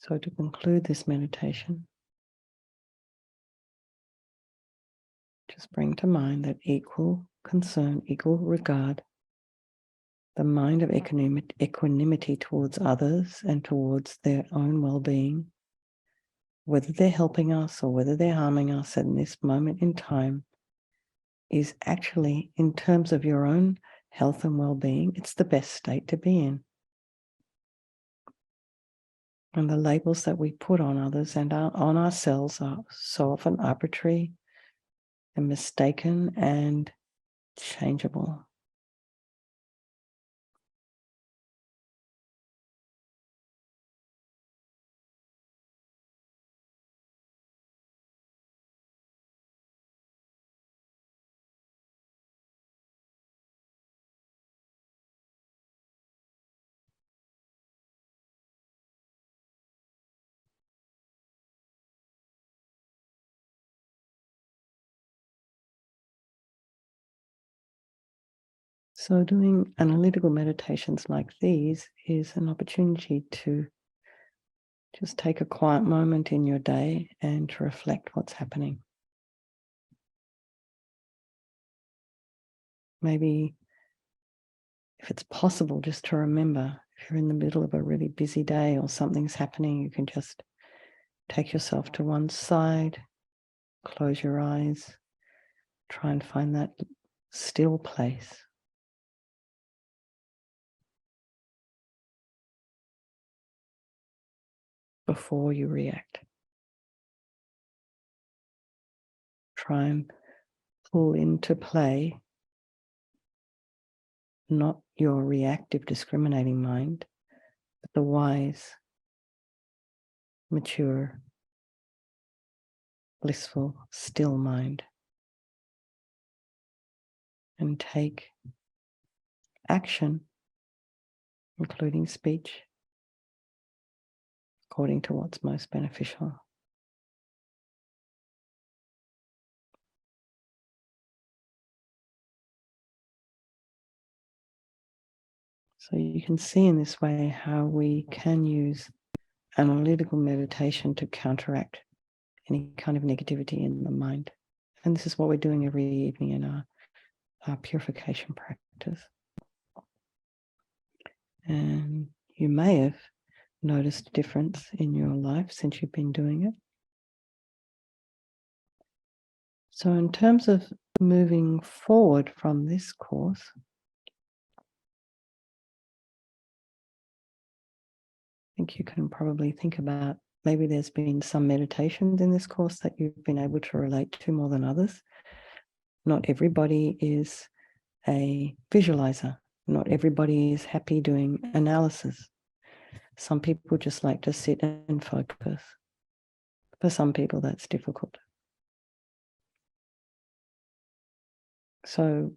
So to conclude this meditation, just bring to mind that equal concern, equal regard, the mind of equanimity towards others and towards their own well-being, whether they're helping us or whether they're harming us in this moment in time, is actually, in terms of your own health and well-being, it's the best state to be in. And the labels that we put on others and on ourselves are so often arbitrary and mistaken and changeable. So doing analytical meditations like these is an opportunity to just take a quiet moment in your day and to reflect what's happening. Maybe, if it's possible, just to remember, if you're in the middle of a really busy day or something's happening, you can just take yourself to one side, close your eyes, try and find that still place. Before you react. Try and pull into play not your reactive, discriminating mind, but the wise, mature, blissful, still mind. And take action, including speech, according to what's most beneficial. So you can see in this way how we can use analytical meditation to counteract any kind of negativity in the mind. And this is what we're doing every evening in our purification practice. And you may have noticed a difference in your life since you've been doing it. So in terms of moving forward from this course, I think you can probably think about, maybe there's been some meditations in this course that you've been able to relate to more than others. Not everybody is a visualizer. Not everybody is happy doing analysis. Some people just like to sit and focus. For some people, that's difficult. So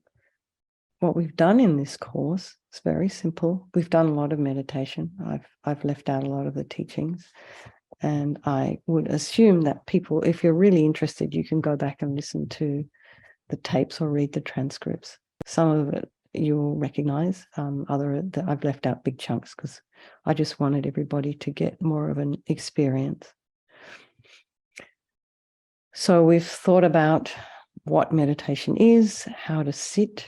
what we've done in this course is very simple. We've done a lot of meditation. I've left out a lot of the teachings. And I would assume that people, if you're really interested, you can go back and listen to the tapes or read the transcripts. Some of it you'll recognize, other that I've left out big chunks because I just wanted everybody to get more of an experience. So we've thought about what meditation is, how to sit,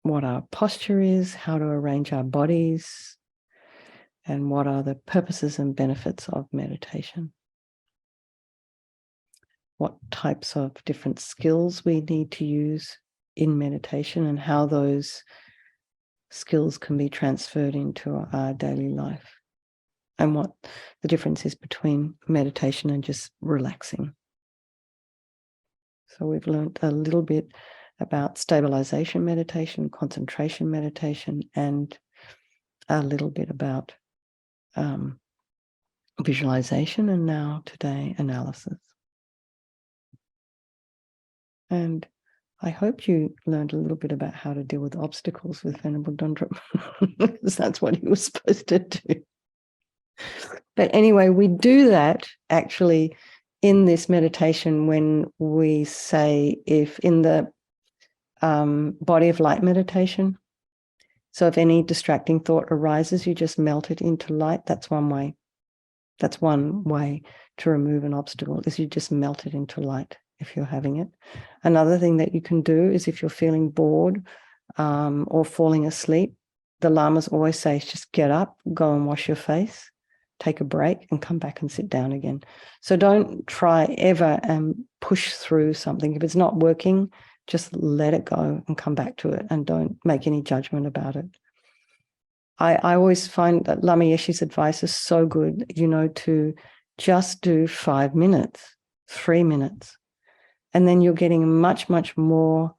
what our posture is, how to arrange our bodies, and what are the purposes and benefits of meditation. What types of different skills we need to use in meditation and how those skills can be transferred into our daily life, and what the difference is between meditation and just relaxing. So we've learned a little bit about stabilization meditation, concentration meditation, and a little bit about visualization, and now today analysis. And I hope you learned a little bit about how to deal with obstacles with Venerable Dondrup, because that's what he was supposed to do. But anyway, we do that actually in this meditation when we say, if in the body of light meditation, so if any distracting thought arises, you just melt it into light. That's one way. That's one way to remove an obstacle, is you just melt it into light if you're having it. Another thing that you can do is if you're feeling bored or falling asleep, the lamas always say, just get up, go and wash your face, take a break and come back and sit down again. So don't try ever and push through something. If it's not working, just let it go and come back to it and don't make any judgment about it. I always find that Lama Yeshe's advice is so good, to just do 5 minutes, 3 minutes, and then you're getting much, much more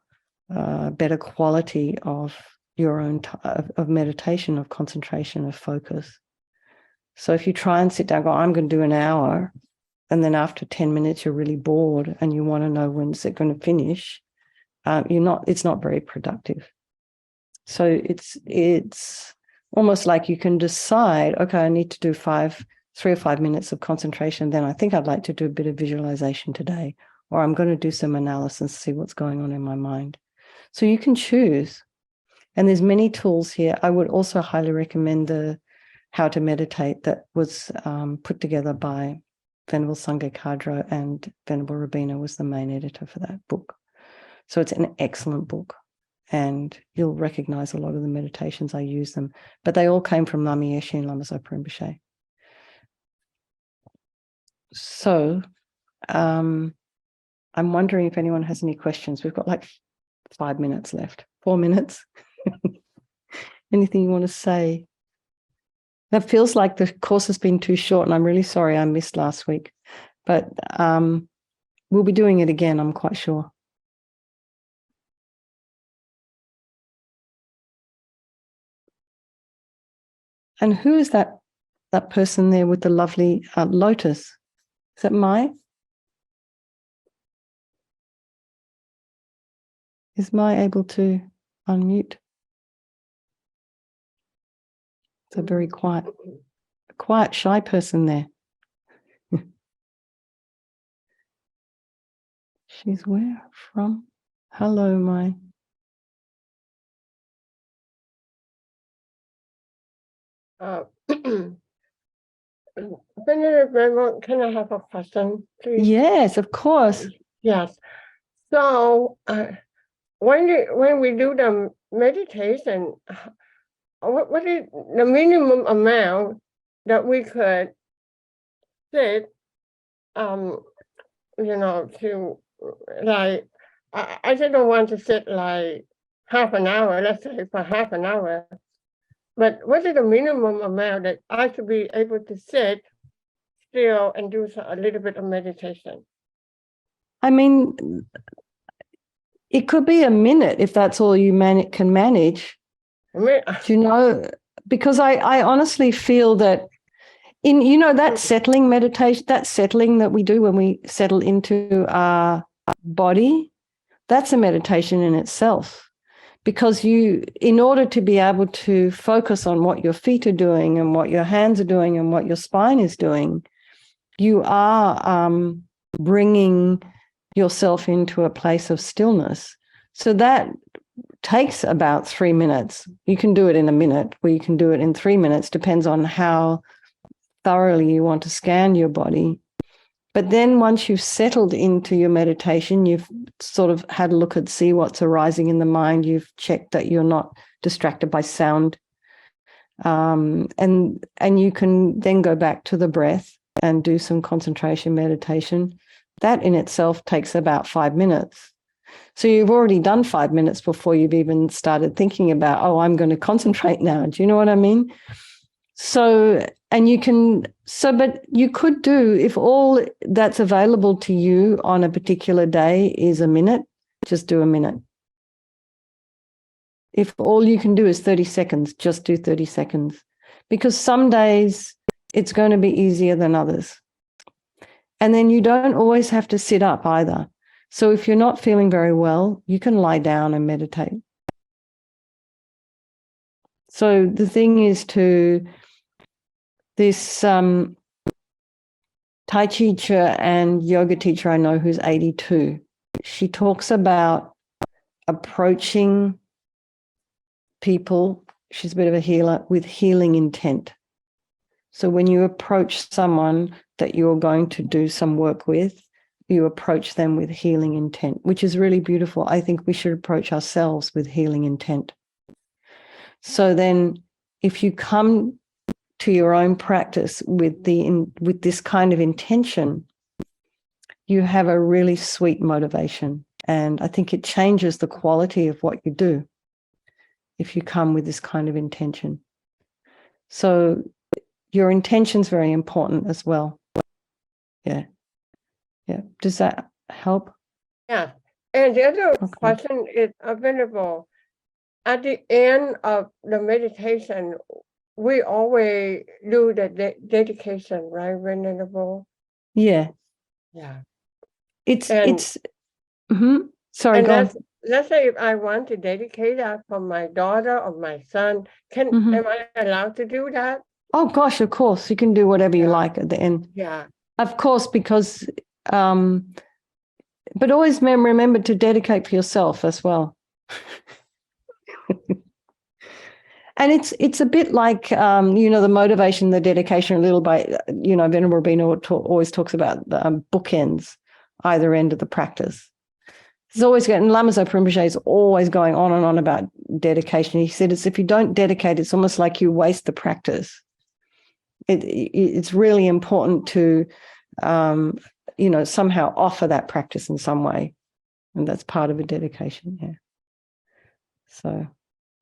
better quality of your own of meditation, of concentration, of focus. So if you try and sit down, go, I'm going to do an hour, and then after 10 minutes you're really bored and you want to know when's it going to finish, it's not very productive. So it's almost like you can decide, okay, I need to do 3 or 5 minutes of concentration. Then I think I'd like to do a bit of visualization today, or I'm going to do some analysis, see what's going on in my mind. So you can choose. And there's many tools here. I would also highly recommend the How to Meditate that was put together by Venerable Sangye Kadro, and Venerable Rabina was the main editor for that book. So it's an excellent book. And you'll recognize a lot of the meditations. I use them, but they all came from Lama Yeshe and Lama Zopa Rinpoche. So I'm wondering if anyone has any questions. We've got like 5 minutes left, 4 minutes. Anything you want to say? That feels like the course has been too short, and I'm really sorry I missed last week, but we'll be doing it again, I'm quite sure. And who is that person there with the lovely lotus? Is that Mai? Is Mai able to unmute? It's a very quiet, shy person there. She's where from? Hello, Mai. Can I have a question, please? Yes, of course. Yes. So when we do the meditation, what is the minimum amount that we could sit, to, like, I just don't want to sit like half an hour, let's say for half an hour. But what is the minimum amount that I should be able to sit still and do a little bit of meditation? I mean, it could be a minute if that's all you can manage. Because I honestly feel that that settling meditation, that settling that we do when we settle into our body, that's a meditation in itself. Because in order to be able to focus on what your feet are doing and what your hands are doing and what your spine is doing, you are bringing yourself into a place of stillness. So that takes about 3 minutes. You can do it in a minute, or you can do it in 3 minutes, depends on how thoroughly you want to scan your body. But then once you've settled into your meditation, you've sort of had a look at, see what's arising in the mind, you've checked that you're not distracted by sound, and you can then go back to the breath and do some concentration meditation. That in itself takes about 5 minutes. So you've already done 5 minutes before you've even started thinking about, oh, I'm going to concentrate now. Do you know what I mean? But you could do, if all that's available to you on a particular day is a minute, just do a minute. If all you can do is 30 seconds, just do 30 seconds. Because some days it's going to be easier than others. And then you don't always have to sit up either. So if you're not feeling very well, you can lie down and meditate. So the thing is this Tai Chi teacher and yoga teacher I know who's 82, she talks about approaching people, she's a bit of a healer, with healing intent. So when you approach someone that you're going to do some work with, you approach them with healing intent, which is really beautiful. I think we should approach ourselves with healing intent. So then if you come to your own practice with this kind of intention, you have a really sweet motivation. And I think it changes the quality of what you do if you come with this kind of intention. So your intention's very important as well. Yeah. Yeah. Does that help? Yeah. And the other Okay. question is available. At the end of the meditation, we always do the dedication, right, Venerable? Yeah. Yeah. It's And- sorry, And go on. let's say if I want to dedicate that for my daughter or my son, Mhm. am I allowed to do that? Oh gosh, of course. You can do whatever you Yeah. like at the end. Yeah. Of course, because but always remember to dedicate for yourself as well. And it's a bit like the motivation, the dedication, a little by Venerable Rabino always talks about the bookends, either end of the practice. It's always getting, Lama Zopa Rinpoche is always going on and on about dedication. He said, it's if you don't dedicate, it's almost like you waste the practice. It's really important to, somehow offer that practice in some way. And that's part of a dedication. Yeah. So,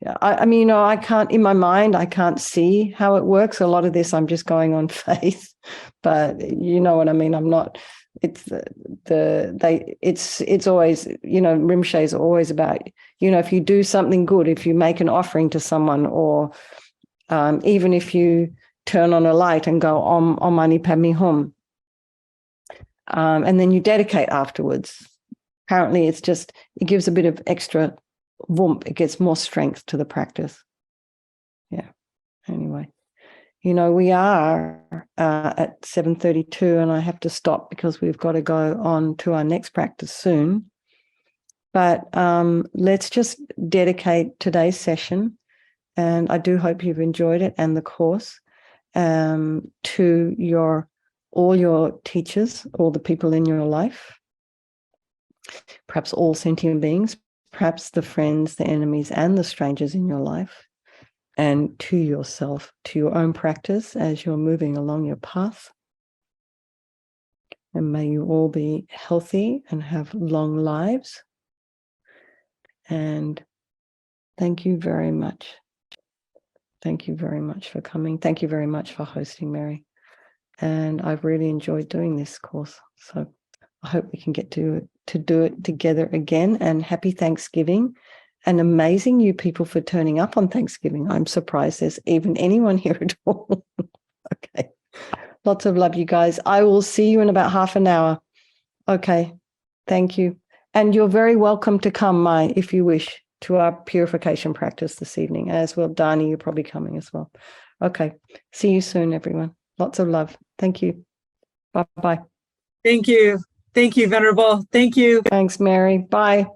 yeah, I mean, I can't, in my mind, I can't see how it works. A lot of this, I'm just going on faith, but you know what I mean? I'm not, it's it's always, Rinpoche is always about, if you do something good, if you make an offering to someone, or even if you turn on a light and go Om Mani Padme Hum, and then you dedicate afterwards. Apparently it gives a bit of extra whoomp. It gets more strength to the practice. Yeah. Anyway, we are at 7:32 and I have to stop because we've got to go on to our next practice soon. But let's just dedicate today's session, and I do hope you've enjoyed it and the course, to all your teachers, all the people in your life, perhaps all sentient beings, perhaps the friends, the enemies, and the strangers in your life, and to yourself, to your own practice as you're moving along your path. And may you all be healthy and have long lives. And thank you very much. Thank you very much for coming. Thank you very much for hosting, Mary. And I've really enjoyed doing this course. So I hope we can get to do it together again. And happy Thanksgiving. And amazing you people for turning up on Thanksgiving. I'm surprised there's even anyone here at all. Okay. Lots of love, you guys. I will see you in about half an hour. Okay. Thank you. And you're very welcome to come, Mai, if you wish, to our purification practice this evening. As well, Dani, you're probably coming as well. Okay. See you soon, everyone. Lots of love. Thank you. Bye-bye. Thank you. Thank you, Venerable. Thank you. Thanks, Mary. Bye.